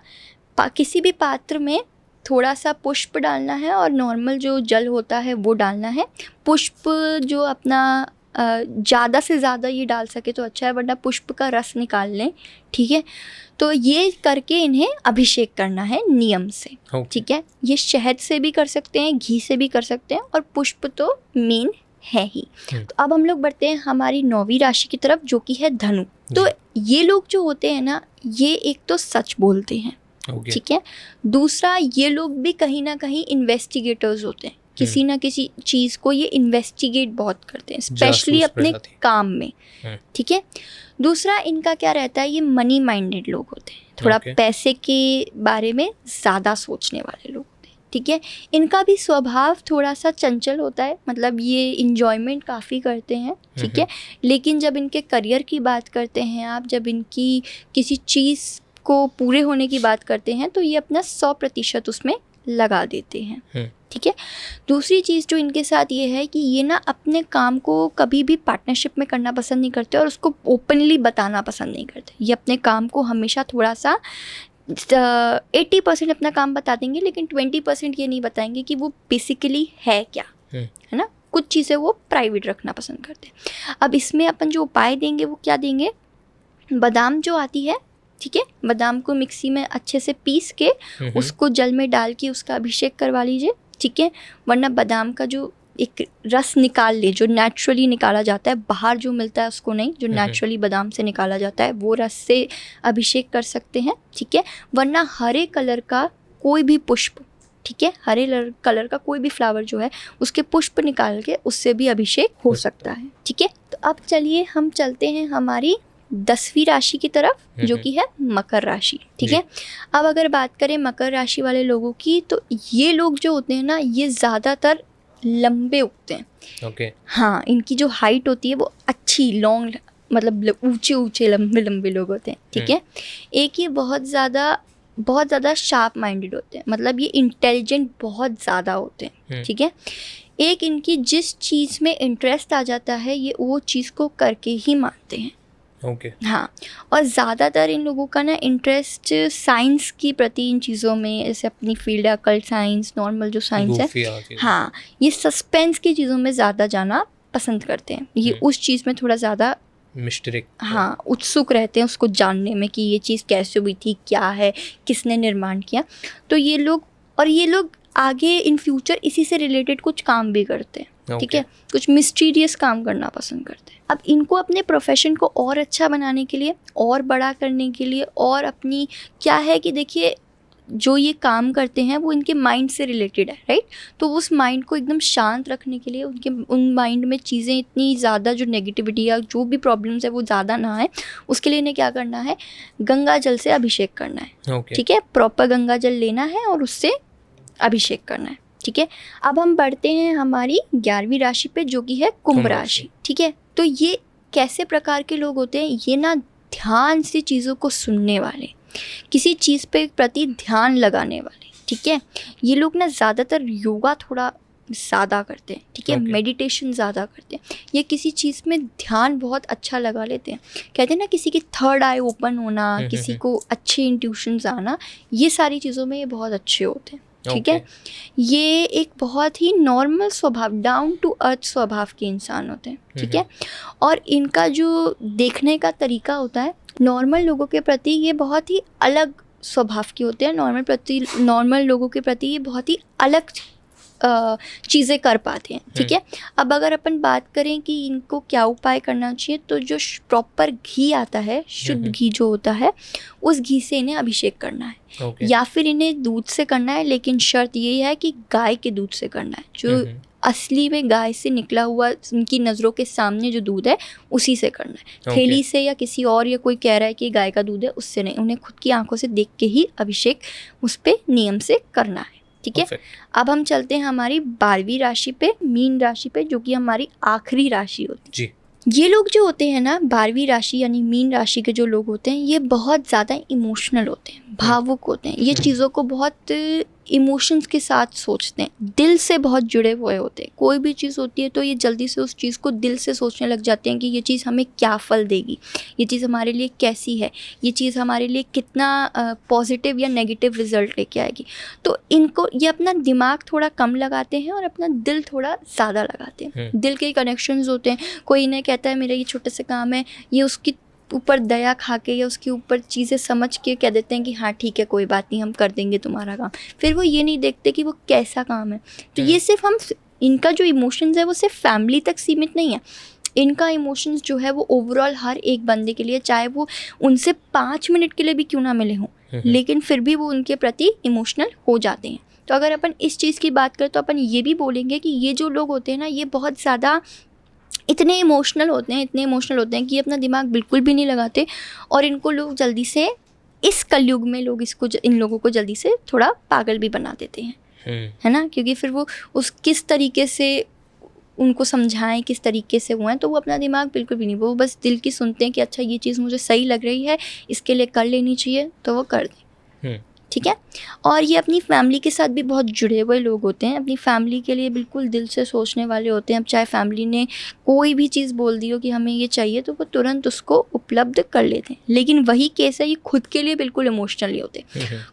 किसी भी पात्र में थोड़ा सा पुष्प डालना है और नॉर्मल जो जल होता है वो डालना है। पुष्प जो अपना ज़्यादा से ज़्यादा ये डाल सके तो अच्छा है, वरना पुष्प का रस निकाल लें। ठीक है, तो ये करके इन्हें अभिषेक करना है नियम से। ठीक है, ये शहद से भी कर सकते हैं, घी से भी कर सकते हैं, और पुष्प तो मेन है ही। तो अब हम लोग बढ़ते हैं हमारी 9वीं राशि की तरफ, जो कि है धनु। तो ये लोग जो होते हैं ना, ये एक तो सच बोलते हैं। ठीक है, दूसरा ये लोग भी कहीं ना कहीं इन्वेस्टिगेटर्स होते हैं, किसी ना किसी चीज़ को ये इन्वेस्टिगेट बहुत करते हैं, स्पेशली अपने काम में। ठीक है, दूसरा इनका क्या रहता है, ये मनी माइंडेड लोग होते हैं, थोड़ा पैसे के बारे में ज़्यादा सोचने वाले लोग होते हैं। ठीक है, इनका भी स्वभाव थोड़ा सा चंचल होता है, मतलब ये इंजॉयमेंट काफ़ी करते हैं। ठीक है, लेकिन जब इनके करियर की बात करते हैं आप, जब इनकी किसी चीज़ को पूरे होने की बात करते हैं तो ये अपना 100% उसमें लगा देते हैं। ठीक है, दूसरी चीज़ जो इनके साथ ये है कि ये ना अपने काम को कभी भी पार्टनरशिप में करना पसंद नहीं करते और उसको ओपनली बताना पसंद नहीं करते। ये अपने काम को हमेशा थोड़ा सा 80% अपना काम बता देंगे, लेकिन 20% ये नहीं बताएंगे कि वो बेसिकली है क्या, है ना। कुछ चीज़ें वो प्राइवेट रखना पसंद करते हैं। अब इसमें अपन जो उपाय देंगे वो क्या देंगे, बादाम जो आती है, ठीक है, बादाम को मिक्सी में अच्छे से पीस के उसको जल में डाल के उसका अभिषेक करवा लीजिए। ठीक है, वरना बादाम का जो एक रस निकाल ले, जो नेचुरली निकाला जाता है, बाहर जो मिलता है उसको नहीं, जो नेचुरली बादाम से निकाला जाता है वो रस से अभिषेक कर सकते हैं। ठीक है, वरना हरे कलर का कोई भी पुष्प, ठीक है, हरे कलर का कोई भी फ्लावर जो है उसके पुष्प निकाल के उससे भी अभिषेक हो सकता है। ठीक है, तो अब चलिए हम चलते हैं हमारी 10वीं राशि की तरफ, जो कि है मकर राशि। ठीक है, अब अगर बात करें मकर राशि वाले लोगों की, तो ये लोग जो होते हैं ना, ये ज़्यादातर लंबे उगते हैं। हाँ, इनकी जो हाइट होती है वो अच्छी लॉन्ग, मतलब ऊंचे लंबे लोग होते हैं। ठीक है, एक ये बहुत ज़्यादा शार्प माइंडेड होते हैं, मतलब ये इंटेलिजेंट बहुत ज़्यादा होते हैं। ठीक है, एक इनकी जिस चीज़ में इंटरेस्ट आ जाता है ये वो चीज़ को करके ही मानते हैं। हाँ, और ज़्यादातर इन लोगों का ना इंटरेस्ट साइंस की प्रति, इन चीज़ों में, जैसे अपनी फील्ड है अकल्ट साइंस, नॉर्मल जो साइंस है, हाँ, ये सस्पेंस की चीज़ों में ज़्यादा जाना पसंद करते हैं। ये उस चीज़ में थोड़ा ज़्यादा मिस्ट्री, हाँ, उत्सुक रहते हैं उसको जानने में कि ये चीज़ कैसे हुई थी, क्या है, किसने निर्माण किया। तो ये लोग आगे इन फ्यूचर इसी से रिलेटेड कुछ काम भी करते हैं। ठीक है, कुछ मिस्टीरियस काम करना पसंद करते हैं। अब इनको अपने प्रोफेशन को और अच्छा बनाने के लिए, और बड़ा करने के लिए, और अपनी क्या है कि देखिए जो ये काम करते हैं वो इनके माइंड से रिलेटेड है, राइट। तो उस माइंड को एकदम शांत रखने के लिए, उन माइंड में चीज़ें इतनी ज़्यादा जो नेगेटिविटी या जो भी प्रॉब्लम्स है वो ज़्यादा ना आए, उसके लिए इन्हें क्या करना है, गंगा जल से अभिषेक करना है। ठीक है, प्रॉपर गंगा जल लेना है और उससे अभिषेक करना है। ठीक है, अब हम बढ़ते हैं हमारी 11वीं राशि पे, जो कि है कुंभ राशि। ठीक है, तो ये कैसे प्रकार के लोग होते हैं, ये ना ध्यान से चीज़ों को सुनने वाले, किसी चीज़ पे प्रति ध्यान लगाने वाले। ठीक है, ये लोग ना ज़्यादातर योगा थोड़ा ज़्यादा करते हैं। ठीक है, मेडिटेशन ज़्यादा करते हैं, ये किसी चीज़ में ध्यान बहुत अच्छा लगा लेते हैं। कहते हैं ना किसी की थर्ड आई ओपन होना, किसी को अच्छे इंट्यूशंस आना, ये सारी चीज़ों में ये बहुत अच्छे होते हैं। ठीक है, ये एक बहुत ही नॉर्मल स्वभाव, डाउन टू अर्थ स्वभाव के इंसान होते हैं। ठीक है, और इनका जो देखने का तरीका होता है नॉर्मल लोगों के प्रति, ये बहुत ही अलग स्वभाव के होते हैं। नॉर्मल लोगों के प्रति ये बहुत ही अलग चीज़ें कर पाते हैं। ठीक है, अब अगर अपन बात करें कि इनको क्या उपाय करना चाहिए, तो जो प्रॉपर घी आता है, शुद्ध घी जो होता है, उस घी से इन्हें अभिषेक करना है। या फिर इन्हें दूध से करना है, लेकिन शर्त ये है कि गाय के दूध से करना है, जो असली में गाय से निकला हुआ, उनकी नज़रों के सामने जो दूध है उसी से करना है। थैली से या किसी और, या कोई कह रहा है कि गाय का दूध है, उससे नहीं, उन्हें खुद की आंखों से देख के ही अभिषेक उस पर नियम से करना है। ठीक है, अब हम चलते हैं हमारी 12वीं राशि पे, मीन राशि पे, जो कि हमारी आखिरी राशि होती है। ये लोग जो होते हैं ना, 12वीं राशि यानी मीन राशि के जो लोग होते हैं, ये बहुत ज़्यादा इमोशनल होते हैं, भावुक होते हैं। ये चीज़ों को बहुत इमोशंस के साथ सोचते हैं, दिल से बहुत जुड़े हुए होते हैं। कोई भी चीज़ होती है तो ये जल्दी से उस चीज़ को दिल से सोचने लग जाते हैं कि ये चीज़ हमें क्या फल देगी, ये चीज़ हमारे लिए कैसी है, ये चीज़ हमारे लिए कितना पॉजिटिव या नेगेटिव रिजल्ट लेके आएगी। तो इनको ये अपना दिमाग थोड़ा कम लगाते हैं और अपना दिल थोड़ा ज़्यादा लगाते हैं। दिल के कनेक्शंस होते हैं। कोई इन्हें कहता है मेरा ये छोटा सा काम है, ये उसकी ऊपर दया खा के या उसके ऊपर चीज़ें समझ के कह देते हैं कि हाँ ठीक है, कोई बात नहीं, हम कर देंगे तुम्हारा काम। फिर वो ये नहीं देखते कि वो कैसा काम है। तो ये सिर्फ इनका जो इमोशंस है वो सिर्फ फैमिली तक सीमित नहीं है। इनका इमोशंस जो है वो ओवरऑल हर एक बंदे के लिए, चाहे वो उनसे 5 मिनट के लिए भी क्यों ना मिले हों, लेकिन फिर भी वो उनके प्रति इमोशनल हो जाते हैं। तो अगर अपन इस चीज़ की बात करें तो अपन ये भी बोलेंगे कि ये जो लोग होते हैं ना, ये बहुत ज़्यादा इतने इमोशनल होते हैं कि अपना दिमाग बिल्कुल भी नहीं लगाते। और इनको लोग जल्दी से, इस कलयुग में लोग इन लोगों को जल्दी से थोड़ा पागल भी बना देते हैं, है ना। क्योंकि फिर वो किस तरीके से उनको समझाएं, किस तरीके से हुआ है, तो वो अपना दिमाग बिल्कुल भी नहीं, वो बस दिल की सुनते हैं कि अच्छा ये चीज़ मुझे सही लग रही है, इसके लिए कर लेनी चाहिए, तो वो कर दें। ठीक है, और ये अपनी फैमिली के साथ भी बहुत जुड़े हुए लोग होते हैं, अपनी फैमिली के लिए बिल्कुल दिल से सोचने वाले होते हैं। अब चाहे फैमिली ने कोई भी चीज़ बोल दी हो कि हमें ये चाहिए, तो वो तुरंत उसको उपलब्ध कर लेते हैं। लेकिन वही केस है, ये खुद के लिए बिल्कुल इमोशनल नहीं होते।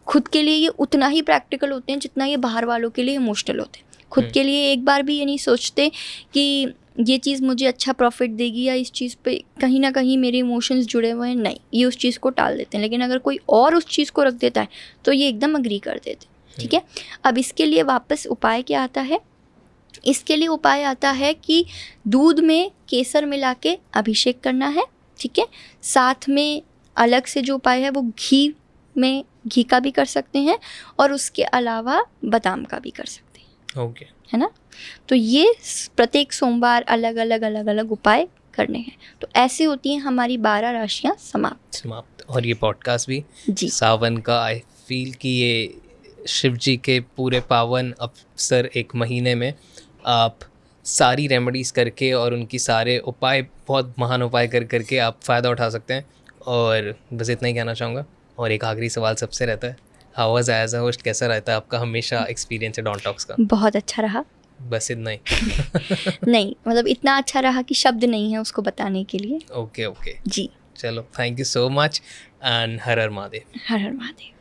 खुद के लिए ये उतना ही प्रैक्टिकल होते हैं जितना ये बाहर वालों के लिए इमोशनल होते हैं। खुद के लिए एक बार भी ये नहीं सोचते कि ये चीज़ मुझे अच्छा प्रॉफिट देगी या इस चीज़ पे कहीं ना कहीं मेरे इमोशंस जुड़े हुए हैं, नहीं, ये उस चीज़ को टाल देते हैं। लेकिन अगर कोई और उस चीज़ को रख देता है तो ये एकदम अग्री कर देते हैं। ठीक है, अब इसके लिए वापस उपाय क्या आता है? इसके लिए उपाय आता है कि दूध में केसर मिला के अभिषेक करना है। ठीक है, साथ में अलग से जो उपाय है वो घी का भी कर सकते हैं, और उसके अलावा बादाम का भी कर सकते हैं। है ना, तो ये प्रत्येक सोमवार अलग अलग उपाय करने हैं। तो ऐसे होती हैं हमारी 12 राशियां समाप्त। और ये पॉडकास्ट भी जी सावन का, आई फील कि ये शिव जी के पूरे पावन अवसर, एक महीने में आप सारी रेमेडीज़ करके और उनकी सारे उपाय, बहुत महान उपाय करके आप फ़ायदा उठा सकते हैं। और बस इतना ही कहना चाहूँगा। और एक आखिरी सवाल सबसे रहता है, how was as a host, कैसा रहता है आपका हमेशा एक्सपीरियंस है डॉन टॉक्स का? बहुत अच्छा रहा। बस इतना ही? नहीं, मतलब इतना अच्छा रहा कि शब्द नहीं है उसको बताने के लिए। ओके जी, चलो, thank you so much and her her Mahadev. Her her Mahadev.